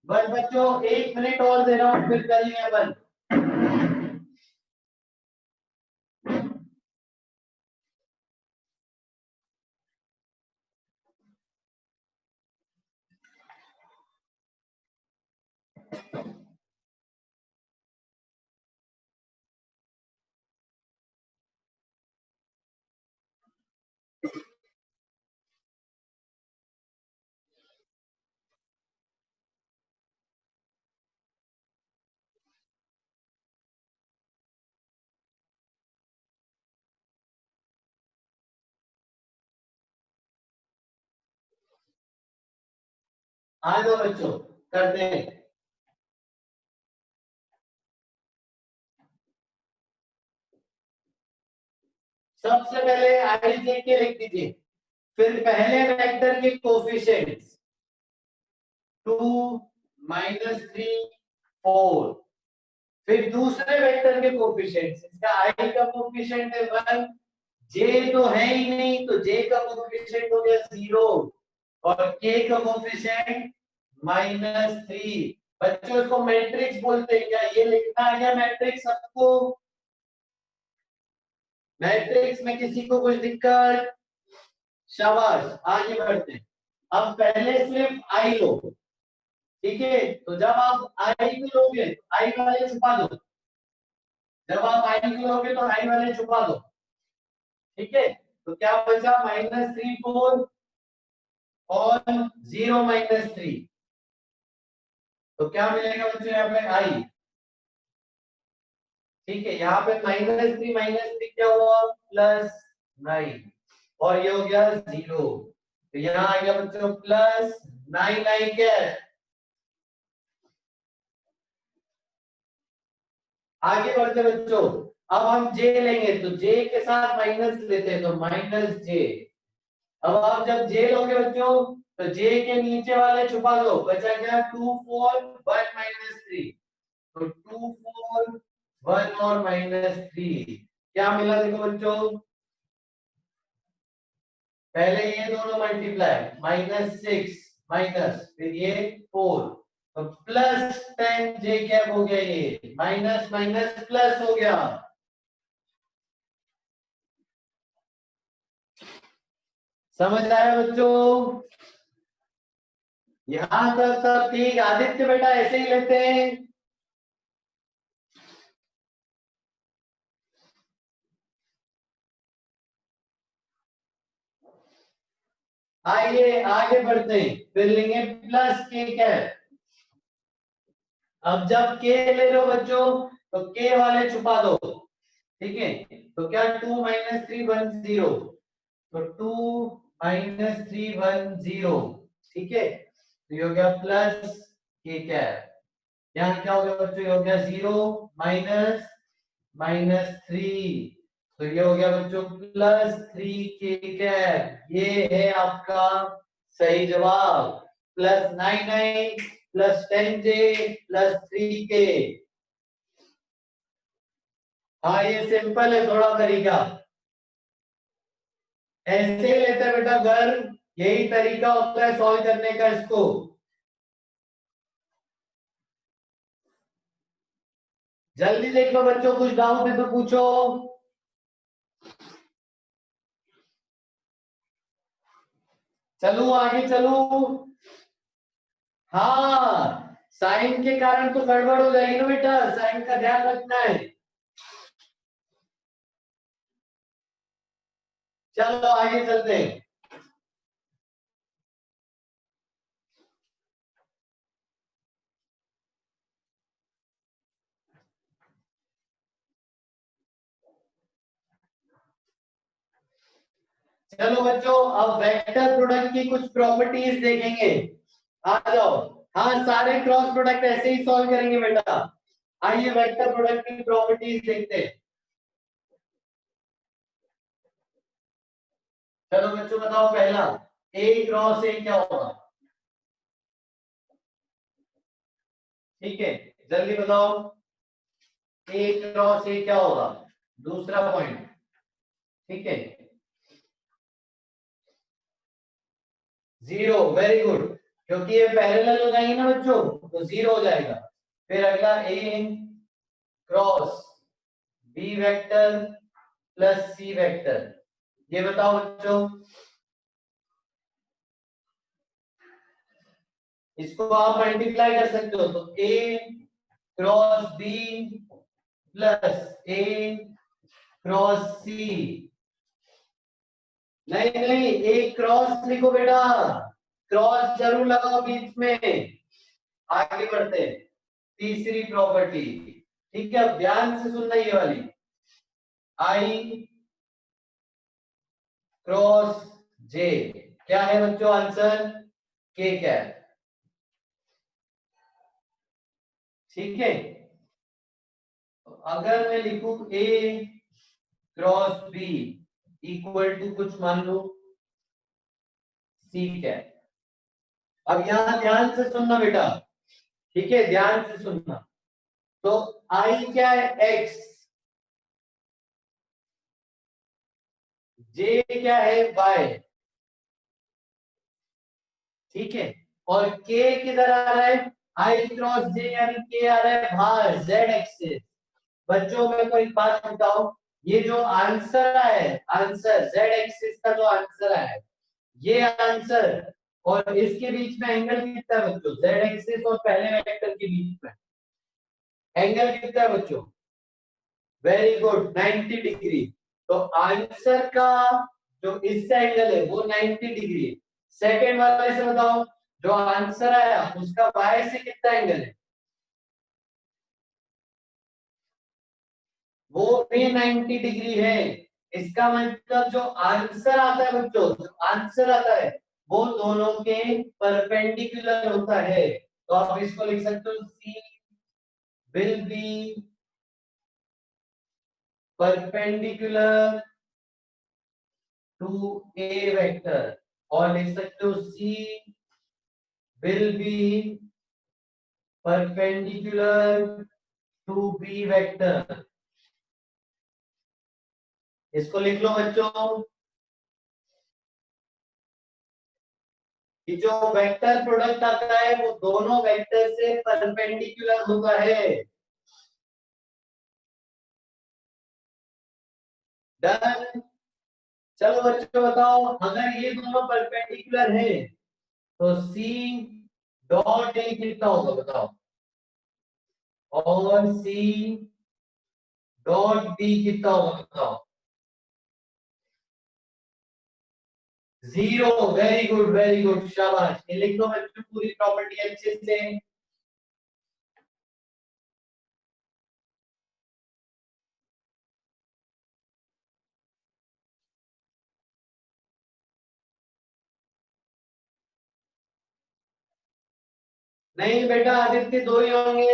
बस बच्चों 1 मिनट और दे रहा हूं फिर करेंगे अपन। आ जाओ बच्चों। करते हैं। सबसे पहले आई जे के लिख दीजिए, फिर पहले वेक्टर के कोफिशिएंट्स 2 -3 4, फिर दूसरे वेक्टर के कोफिशिएंट्स, इसका आई का कोफिशिएंट है 1, जे तो है ही नहीं तो जे का कोफिशिएंट हो गया 0 और के का कोफिशिएंट -3। बच्चों इसको मैट्रिक्स बोलते हैं क्या? ये लिखना है क्या मैट्रिक्स सबको? मैट्रिक्स में किसी को कुछ दिक्कत? शाबाश, आगे बढ़ते हैं। अब पहले सिर्फ आई लो, ठीक है? तो जब आप आई को लोगे तो आई वाले छुपा दो, जब आप आई को लोगे तो आई वाले छुपा दो, ठीक है? तो क्या बचा? -3 4 और 0 -3, तो क्या मिलेगा बच्चों यहाँ पे? आई, ठीक है? यहाँ पे -3 क्या हुआ? +9 और ये हो गया 0, तो यहाँ आ गया बच्चों +9 आई क्या है? आगे बढ़ते बच्चों, अब हम जे लेंगे तो जे के साथ माइनस लेते हैं तो -j। अब आप जब जे लोगे बच्चों तो जे के नीचे वाले छुपा दो, बचा क्या? 2 4 1 -3, तो 2 4 1 और -3 क्या मिला? देखो बच्चों, पहले ये दोनों मल्टीप्लाई -6 माइनस फिर ये 4, तो +10 जे कैप हो गया, ये माइनस माइनस प्लस हो गया। समझ आया बच्चों? यहां तक सब ठीक? आदित्य बेटा ऐसे ही लेते हैं। आइए आगे बढ़ते हैं, फिर लेंगे प्लस के कैप। अब जब के ले रहे हो बच्चों तो के वाले छुपा दो, ठीक है? तो क्या 2 -3 1 0, तो 2 -3 1 0, ठीक है? तो ये हो गया प्लस के कैप। यहाँ क्या हो गया बच्चों? ये हो गया 0 माइनस -3, तो ये हो गया बच्चों +3 के कैप। ये है आपका सही जवाब, +9 +10 जे +3 के। हाँ ये सिंपल है थोड़ा तरीका, ऐसे ही लेते हैं बेटा घर, यही तरीका होता है सॉल्व करने का इसको। जल्दी देख लो बच्चों, कुछ डाउट है तो पूछो। चलो आगे चलो। हाँ साइन के कारण तो गड़बड़ हो जाएगी ना बेटा, साइन का ध्यान रखना है। चलो आगे चलते हैं। चलो बच्चों अब वेक्टर प्रोडक्ट की कुछ प्रॉपर्टीज देखेंगे, आ जाओ। हाँ सारे क्रॉस प्रोडक्ट ऐसे ही सॉल्व करेंगे बेटा। आइए वेक्टर प्रोडक्ट की प्रॉपर्टीज देखते हैं। चलो बच्चों बताओ, पहला ए क्रॉस ए क्या होगा? ठीक है, जल्दी बताओ, ए क्रॉस ए क्या होगा? दूसरा पॉइंट, ठीक है, 0, वेरी गुड, क्योंकि ये पैरेलल हो जाएंगे ना बच्चों तो 0 हो जाएगा। फिर अगला ए cross B vector plus C vector, ये बताओ बच्चों। इसको आप मल्टीप्लाई कर सकते हो, तो ए क्रॉस बी प्लस ए क्रॉस सी। नहीं नहीं, एक क्रॉस लिखो बेटा, क्रॉस जरूर लगाओ बीच में। आगे बढ़ते हैं, तीसरी प्रॉपर्टी, ठीक है? अब ध्यान से सुनना ये वाली, आई क्रॉस जे क्या है बच्चों आंसर? के क्या है? ठीक है, अगर मैं लिखूं A cross B equal to कुछ मान लो C क्या है। अब यहां ध्यान से सुनना बेटा, ठीक है, ध्यान से सुनना। तो I क्या है X, J क्या है Y, ठीक है, और K किधर आ रहा है, I क्रॉस J यानी K आ रहा है बाहर Z एक्सिस। बच्चों में कोई बात बताओ, ये जो आंसर है, आंसर Z एक्सिस का जो आंसर है, ये आंसर और इसके बीच में एंगल कितना है बच्चों, Z एक्सिस और पहले वेक्टर के बीच में एंगल कितना है बच्चों, वेरी गुड 90 डिग्री। तो आंसर का जो इससे एंगल है वो 90 डिग्री है। सेकेंड वाले से बताओ, जो आंसर आया उसका y से कितना एंगल है, वो भी 90 डिग्री है। इसका मतलब जो आंसर आता है बच्चों, जो आंसर आता है वो दोनों के परपेंडिकुलर होता है। तो आप इसको लिख सकते हो C will be perpendicular to A vector, और लिख सकते हो C will be perpendicular to B vector। इसको लिख लो बच्चों कि जो वेक्टर प्रोडक्ट आता है वो दोनों वेक्टर से परपेंडिकुलर होता है। डन। चलो बच्चों बताओ, अगर ये दोनों परपेंडिकुलर है तो C डॉट ए कितना होगा बताओ, और C डॉट बी कितना होगा बताओ, जीरो। वेरी गुड शाबाश, ये लिख लो बच्चों पूरी प्रॉपर्टी अच्छे से। नहीं बेटा, आदित्य दो ही होंगे।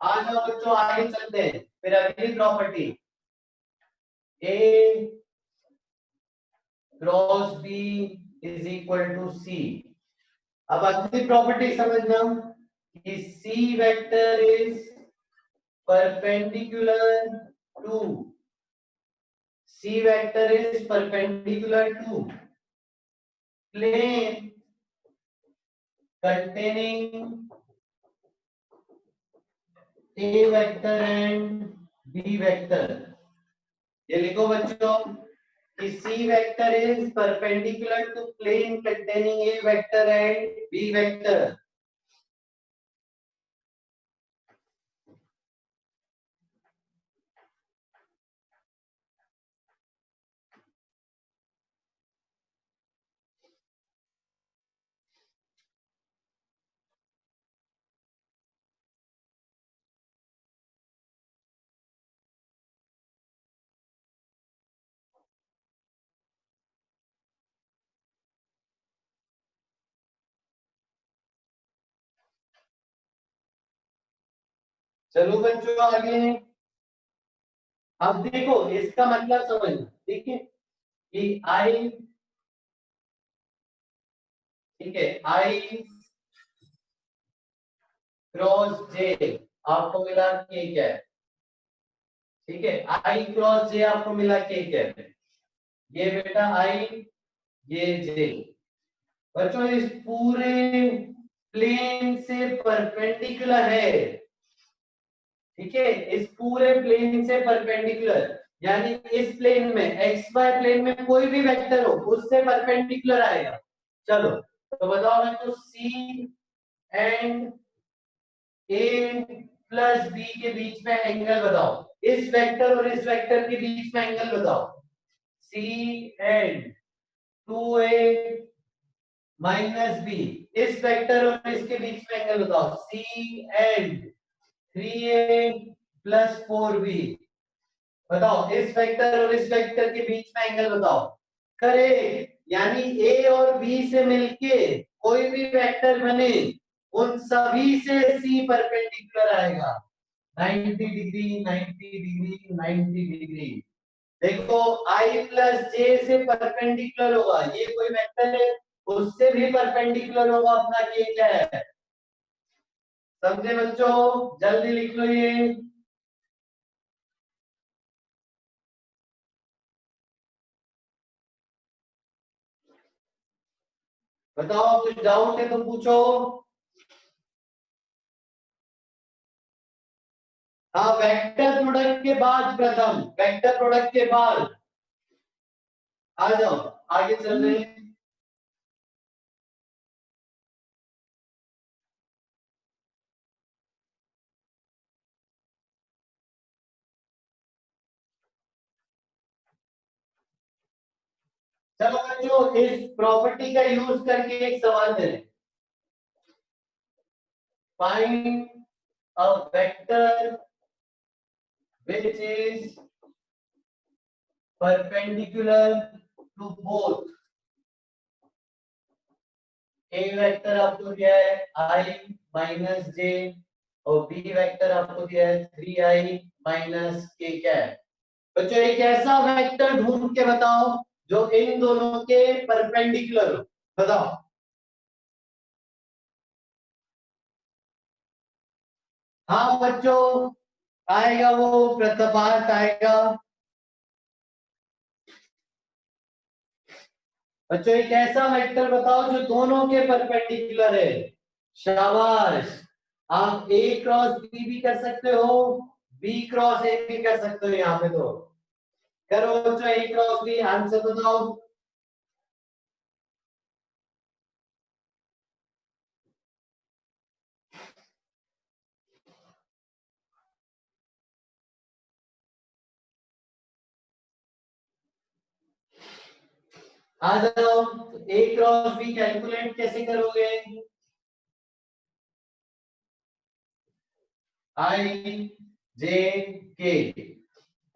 आ जाओ बच्चों, आगे चलते हैं, फिर अगली property A cross B is equal to C. अब अगली प्रॉपर्टी समझना कि C vector is perpendicular to, C vector is perpendicular to plane containing A vector and B vector। ये लिखो बच्चों कि C vector is perpendicular to plane containing A vector and B vector। चलो बच्चों आगे, अब देखो इसका मतलब समझना, ठीक है, कि I, ठीक है, I क्रॉस J आपको मिला K क्या है, ठीक है, I क्रॉस J आपको मिला K क्या है, ये बेटा I, ये J। बच्चों इस पूरे प्लेन से परपेंडिकुलर है, ठीक है, इस पूरे प्लेन से परपेंडिकुलर, यानी इस प्लेन में एक्स वाई प्लेन में कोई भी वेक्टर हो उससे परपेंडिकुलर आएगा। चलो तो बताओ बच्चों, सी एंड ए प्लस बी के बीच में एंगल बताओ, इस वेक्टर और इस वेक्टर के बीच में एंगल बताओ, सी एंड 2a माइनस बी, इस वेक्टर और इसके बीच में एंगल बताओ, सी एंड 3a प्लस 4b। बताओ इस वेक्टर और इस वेक्टर के बीच में एंगल बताओ, करे यानी ए और बी से मिलके कोई भी वेक्टर बने उन सभी से सी परपेंडिकुलर आएगा। 90 डिग्री 90 डिग्री 90 डिग्री। देखो आई प्लस जे से परपेंडिकुलर होगा, ये कोई वेक्टर है उससे भी परपेंडिकुलर होगा अपना के क्या है। समझे बच्चों, जल्दी लिख लो ये। बताओ कुछ डाउट है तो पूछो। हाँ वेक्टर प्रोडक्ट के बाद, प्रथम वेक्टर प्रोडक्ट के बाद आ जाओ, आगे चल रहे हैं। चलो बच्चों इस प्रॉपर्टी का यूज करके एक सवाल करें। Find a vector which is perpendicular to both। A vector आपको दिया है i माइनस जे और बी वेक्टर आपको दिया है 3i माइनस के क्या है। बच्चों एक ऐसा वेक्टर ढूंढ के बताओ जो इन दोनों के परपेंडिकुलर हो, बताओ। हाँ बच्चों आएगा, वो प्रतपात आएगा। बच्चों एक ऐसा वेक्टर बताओ जो दोनों के परपेंडिकुलर है। शाबाश, आप ए क्रॉस बी भी कर सकते हो, बी क्रॉस ए भी कर सकते हो। यहाँ पे तो करो बच्चों, ए क्रॉस बी आंसर बताओ। आ जाओ, ए क्रॉस बी कैलकुलेट कैसे करोगे। आई जे के,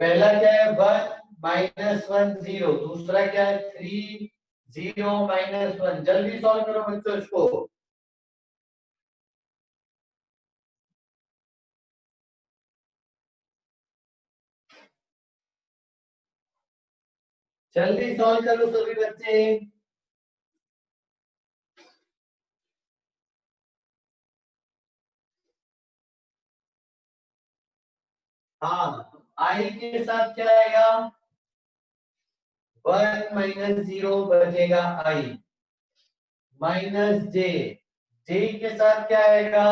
पहला क्या है 1 माइनस 1 0, दूसरा क्या है 3 0 माइनस 1। जल्दी सॉल्व करो बच्चों इसको। जल्दी सॉल्व करो सभी बच्चे। हाँ आई के साथ क्या आएगा 1 माइनस 0 बचेगा आई माइनस जे, जे के साथ क्या आएगा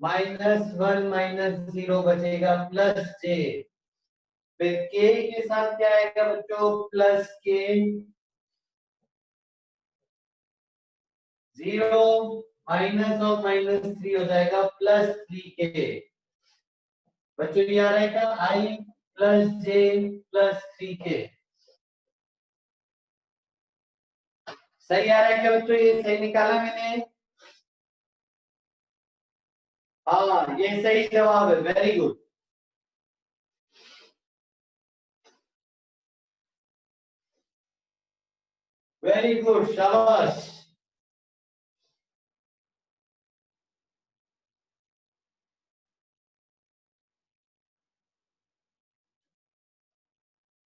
माइनस 1 माइनस 0 बचेगा प्लस जे। फिर के साथ क्या आएगा बच्चों प्लस के, 0 माइनस और माइनस 3 हो जाएगा प्लस 3 के। बच्चों ये आ रहेगा आई प्लस जे प्लस 3 के। सही आ रहा है क्या बच्चों, ये सही निकाला मैंने। हाँ ये सही जवाब है, वेरी गुड वेरी गुड, शाबाश।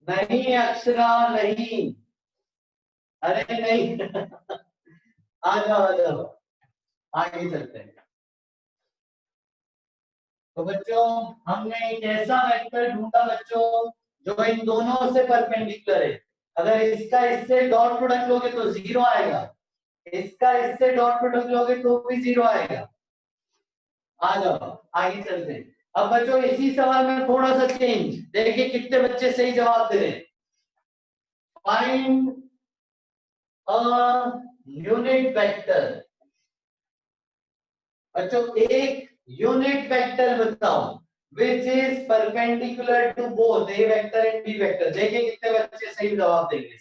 नहीं अक्षरा नहीं, अरे नहीं आ जाओ आ जाओ, आगे चलते हैं। तो बच्चों हमने एक ऐसा वेक्टर ढूंढा बच्चों जो इन दोनों से परपेंडिकुलर है। अगर इसका इससे डॉट प्रोडक्ट लोगे तो 0 आएगा, इसका इससे डॉट प्रोडक्ट लोगे तो भी 0 आएगा। आ जाओ आगे चलते हैं। अब बच्चों इसी सवाल में थोड़ा सा चेंज, देखिए कितने बच्चे सही जवाब दे रहे हैं। Find a unit vector. बच्चों एक यूनिट वेक्टर बताओ which is perpendicular to both a vector and b vector। देखिए कितने बच्चे सही जवाब देंगे।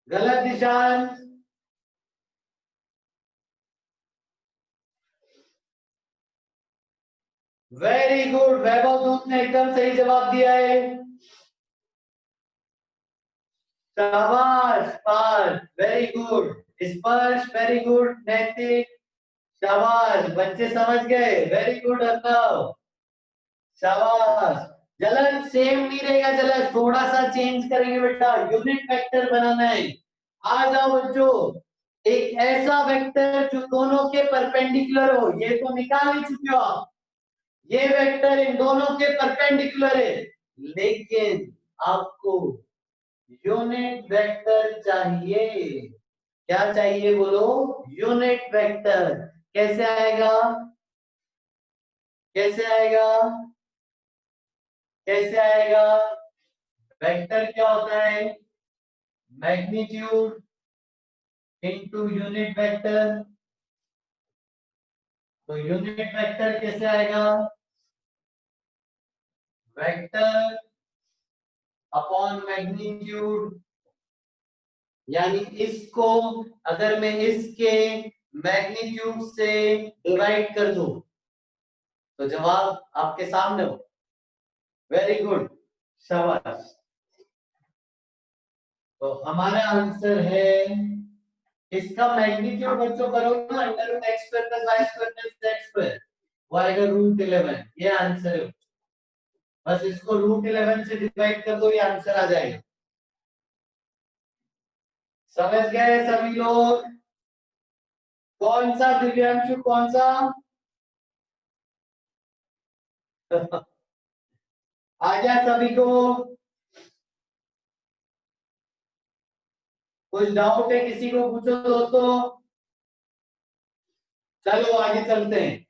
गलत निशान। वेरी गुड, वैभव दूत ने एकदम सही जवाब दिया है। शाबाश पार्थ, वेरी गुड। स्पर्श, वेरी गुड। नैतिक, शाबाश, बच्चे समझ गए, वेरी गुड अर्णव, शाबाश। जलन सेम नहीं रहेगा, जलन थोड़ा सा चेंज करेंगे बेटा, यूनिट वेक्टर बनाना है। आ जाओ बच्चों, एक ऐसा वेक्टर जो दोनों के परपेंडिकुलर हो, ये तो निकाल ही चुके हो आप, ये वेक्टर इन दोनों के परपेंडिकुलर है, लेकिन आपको यूनिट वेक्टर चाहिए। क्या चाहिए बोलो? Unit vector. कैसे आएगा? कैसे आएगा? कैसे आएगा? वेक्टर क्या होता है? Magnitude into unit vector. तो यूनिट वेक्टर कैसे आएगा? वेक्टर अपॉन मैग्नीट्यूड, यानी इसको अगर मैं इसके मैग्नीट्यूड से डिवाइड कर दूं तो जवाब आपके सामने हो। वेरी गुड, शाबाश। तो हमारा आंसर है, इसका मैग्नीट्यूड बच्चों करो ना, under root X square plus Y square plus Z square, वो आएगा रूट 11। ये आंसर है। बस इसको रूट 11 से डिवाइड कर दो, ये आंसर आ जाएगा। समझ गए सभी लोग? कौन सा दिव्यांशु, कौन सा? आ गया सभी को? कुछ डाउट है किसी को? पूछो दोस्तों। चलो आगे चलते हैं।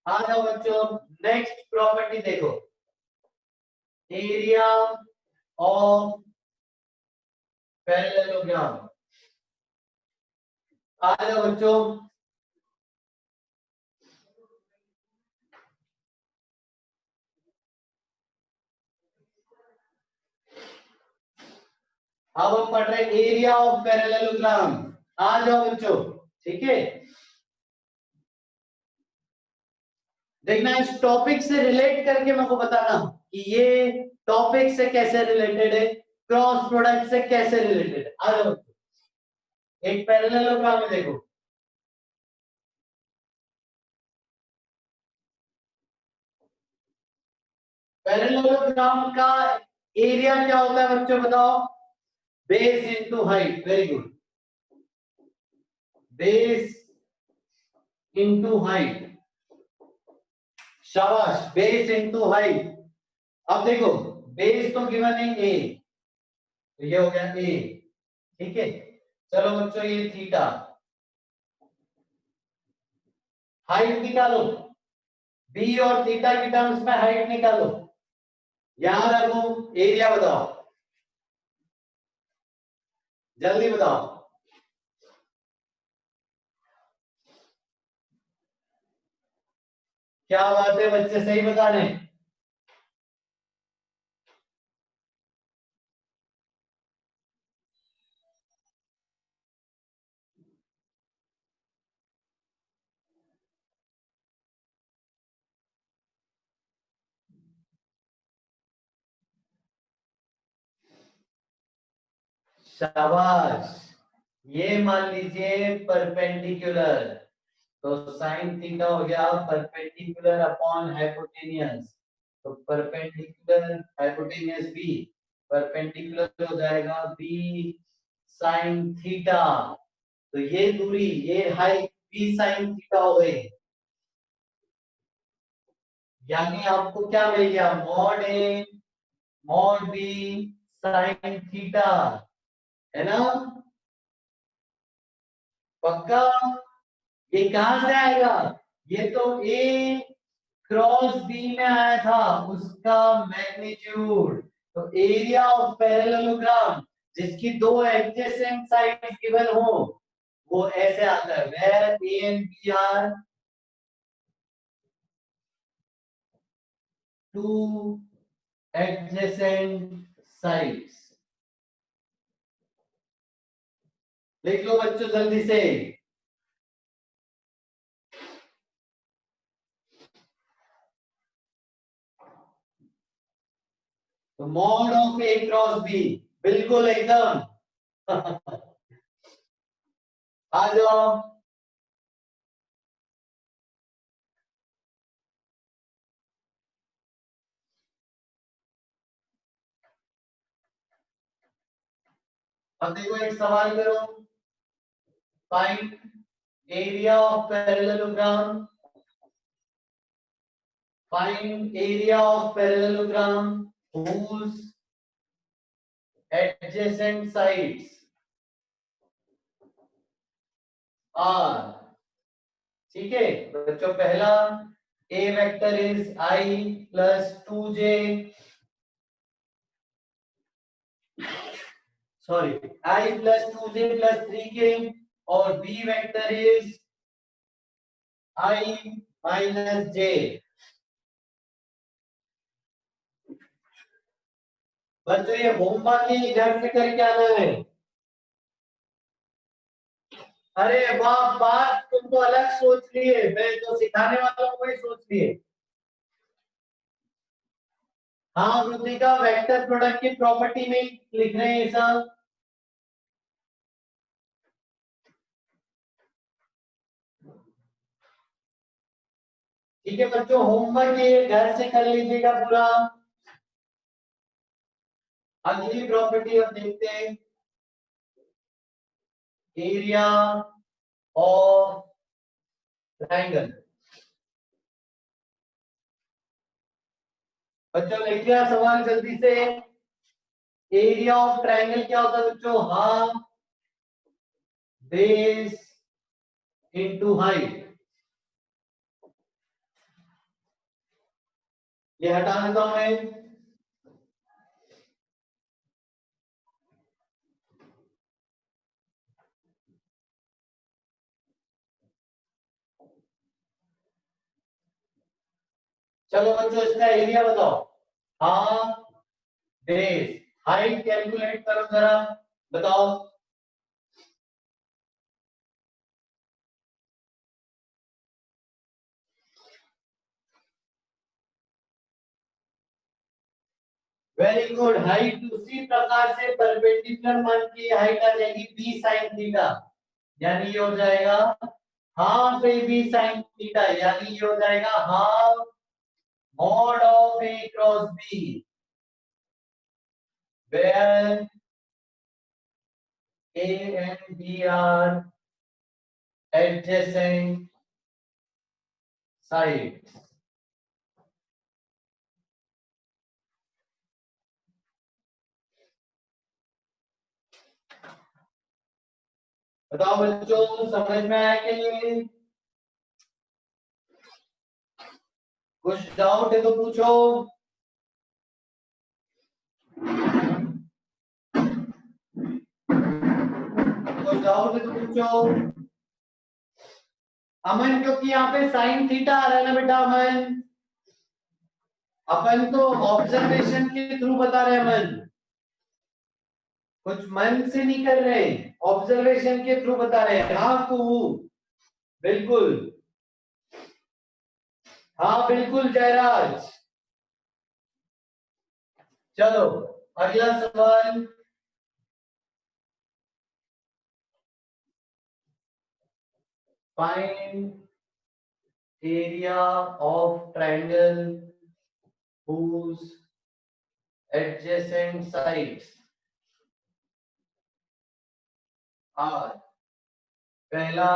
आ जाओ बच्चों, नेक्स्ट प्रॉपर्टी देखो, एरिया ऑफ पैरेललोग्राम। आ जाओ बच्चों, अब हम पढ़ रहे हैं एरिया ऑफ पैरेललोग्राम। आ जाओ बच्चों, ठीक है। देखना, इस टॉपिक से रिलेट करके मेरे को बताना कि ये टॉपिक से कैसे रिलेटेड है, क्रॉस प्रोडक्ट से कैसे रिलेटेड है। आ जाओ बच्चों, एक पैरेललोग्राम में देखो, पैरेललोग्राम का एरिया क्या होता है बच्चों, बताओ? Base into height. Very good, base into height, शाबाश, बेस इंटू हाइट। अब देखो, बेस तो गिवन है ए, तो ये हो गया ए, ठीक है। चलो बच्चों, ये थीटा, हाइट निकालो, बी और थीटा की टर्म्स में हाइट निकालो। यहां रखो, एरिया बताओ, जल्दी बताओ। क्या बात है बच्चे, सही बता रहे हैं। शाबाश, ये मान लीजिए परपेंडिकुलर, तो साइन थीटा हो गया परपेंडिकुलर अपॉन हाइपोटेनियस, तो परपेंडिकुलर हाइपोटेनियस बी, परपेंडिकुलर हो जाएगा बी साइन थीटा। तो ये दूरी, ये हाइट बी साइन थीटा हो गई, यानी आपको क्या मिल गया? Mod A mod B sine theta, है ना? पक्का? ये कहां से आएगा? ये तो ए क्रॉस बी में आया था, उसका मैग्नीट्यूड। तो एरिया ऑफ पैरेललोग्राम जिसकी दो एडजेसेंट साइड्स गिवन हो, वो ऐसे आता है, where A and B are two adjacent sides. लिख लो बच्चों जल्दी से। तो mod of A cross B, बिल्कुल एकदम। आ जाओ। अब देखो एक सवाल करो। Find area of parallelogram. Find area of parallelogram whose adjacent sides are। ठीक है बच्चों, पहला a vector is I plus 2j, sorry I plus 2j plus 3k, और b vector is I minus j। बच्चों ये होमवर्क ही घर से करके आना है। अरे वाह, बात तुम तो अलग सोच लिए, मैं तो सिखाने वालों को ही सोच लिए। हाँ वृत्तिका, वेक्टर प्रोडक्ट की प्रॉपर्टी में लिख रहे हैं सब। ठीक है बच्चों, होमवर्क ये घर से कर लीजिएगा पूरा। अगली प्रॉपर्टी अब देखते हैं, एरिया ऑफ ट्रायंगल। बच्चों लिख लिया सवाल जल्दी से। एरिया ऑफ ट्रायंगल क्या होता है बच्चों? Half base into height. ये हटा देता हूं मैं। चलो बच्चों इसका एरिया बताओ। हाफ बेस, हाइट कैलकुलेट करो जरा, बताओ। Very good. हाइट उसी प्रकार से परपेंडिकुलर मान की हाइट आ जाएगी बी साइन थीटा, यानी ये हो जाएगा half A B sine theta, यानी ये हो जाएगा half mod of A cross B, where A and B are adjacent side. बताओ बच्चों समझ में आया कि नहीं? कुछ डाउट है तो पूछो। कुछ डाउट है तो पूछो। अमन, क्योंकि यहाँ पे साइन थीटा आ रहा है ना बेटा अमन, अपन तो ऑब्जर्वेशन के थ्रू बता रहे हैं अमन, कुछ मन से नहीं कर रहे, ऑब्जर्वेशन के थ्रू बता रहे हैं। हाँ कुहू, बिल्कुल। हाँ बिल्कुल जयराज। चलो अगला सवाल। Find area of triangle whose adjacent sides are। पहला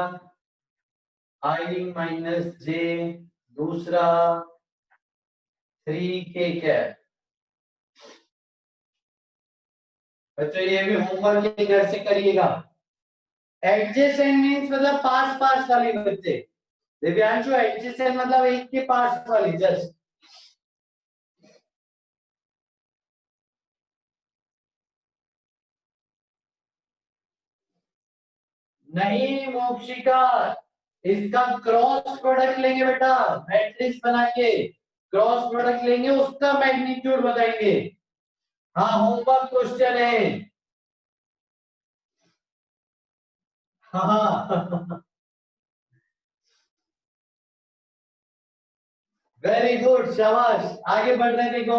I माइनस जे, दूसरा 3k कैप। बच्चों ये भी होमवर्क के घर से करिएगा। एडजेसेंट मींस मतलब पास पास वाली बच्चे। दिव्यांशु, एडजेसेंट मतलब एक के पास वाली, जस्ट। नहीं मोक्षिका, इसका क्रॉस प्रोडक्ट लेंगे बेटा, मैट्रिक्स बना के क्रॉस प्रोडक्ट लेंगे, उसका मैग्नीट्यूड बताएंगे। हाँ होमवर्क क्वेश्चन है। हाँ वेरी गुड, शाबाश, आगे बढ़ने देखो।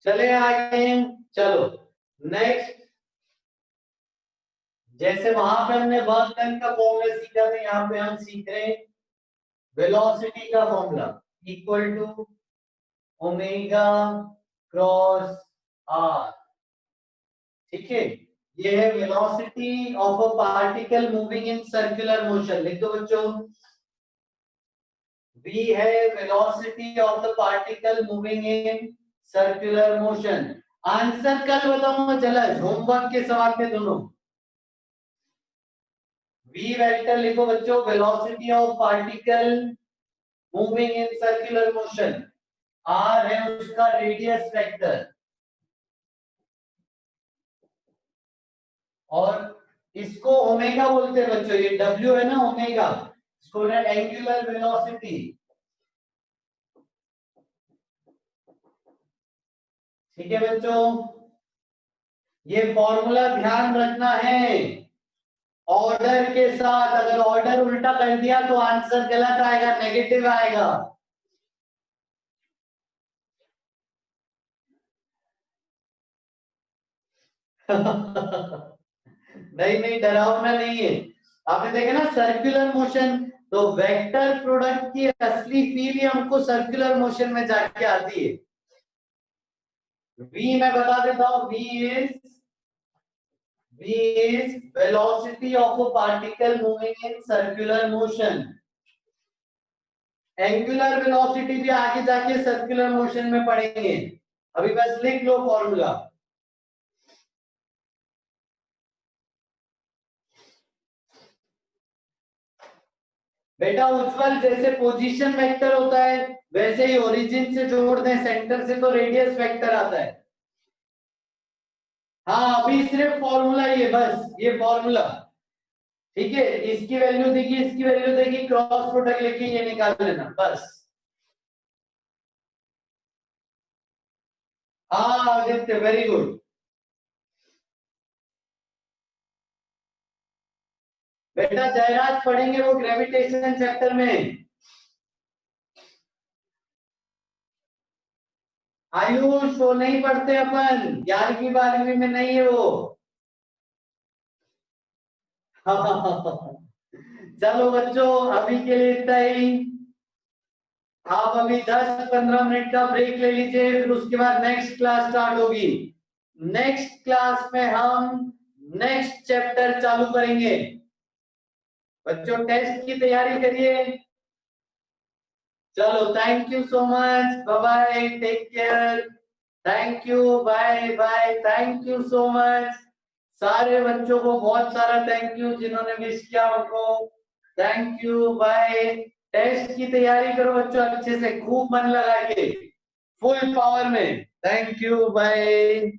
चले आगे, चलो नेक्स्ट। जैसे वहां पे हमने वर्क डन का फॉर्मूला सीखा था, यहाँ पे हम सीख रहे हैं वेलोसिटी का formula equal to omega cross R. ठीक है, ये है velocity of a particle moving in circular motion. लिख दो बच्चों, v है velocity of the particle moving in circular motion. Answer कल बताऊंगा, चला होमवर्क के सवाल थे दोनों। v वेक्टर लिखो बच्चों, velocity of particle moving in circular motion. r है उसका रेडियस वेक्टर, और इसको ओमेगा बोलते हैं बच्चों। ये w है ना ओमेगा, इसको एंगुलर वेलोसिटी। ठीक है बच्चों, ये फॉर्मूला ध्यान रखना है ऑर्डर के साथ। अगर ऑर्डर उल्टा कर दिया तो आंसर गलत आएगा, नेगेटिव आएगा। नहीं नहीं, डरावना नहीं है। आपने देखा ना सर्कुलर मोशन, तो वेक्टर प्रोडक्ट की असली फील ही हमको सर्कुलर मोशन में जाके आती है। v मैं बता देता हूं, v is velocity of a particle moving in circular motion। Angular velocity भी आगे जाके सर्कुलर मोशन में पढ़ेंगे, अभी बस लिख लो फॉर्मूला। बेटा उज्जवल, जैसे पोजीशन वेक्टर होता है वैसे ही ओरिजिन से जोड़ दें सेंटर से तो रेडियस वेक्टर आता है। हाँ अभी सिर्फ फॉर्मूला ही है, बस ये फॉर्मूला। ठीक है, इसकी वैल्यू देखिए, इसकी वैल्यू देखिए, क्रॉस प्रोडक्ट लेके ये निकाल लेना बस। हाँ आदित्य, वेरी गुड। बेटा जयराज पढ़ेंगे वो ग्रेविटेशन चैप्टर में। आयुष वो नहीं पढ़ते अपन, 11वीं 12वीं में नहीं है वो। चलो बच्चों, अभी के लिए इतना ही। आप अभी 10-15 मिनट का ब्रेक ले लीजिए, फिर उसके बाद नेक्स्ट क्लास स्टार्ट होगी। नेक्स्ट क्लास में हम नेक्स्ट चैप्टर चालू करेंगे। बच्चों टेस्ट की तैयारी करिए। चलो thank you so much, bye bye, take care. Thank you, bye bye, thank you so much. सारे बच्चों को बहुत सारा थैंक यू, जिन्होंने विश किया उनको थैंक यू, बाय। टेस्ट की तैयारी करो बच्चों अच्छे से, खूब मन लगा के, फुल पावर में। Thank you, bye.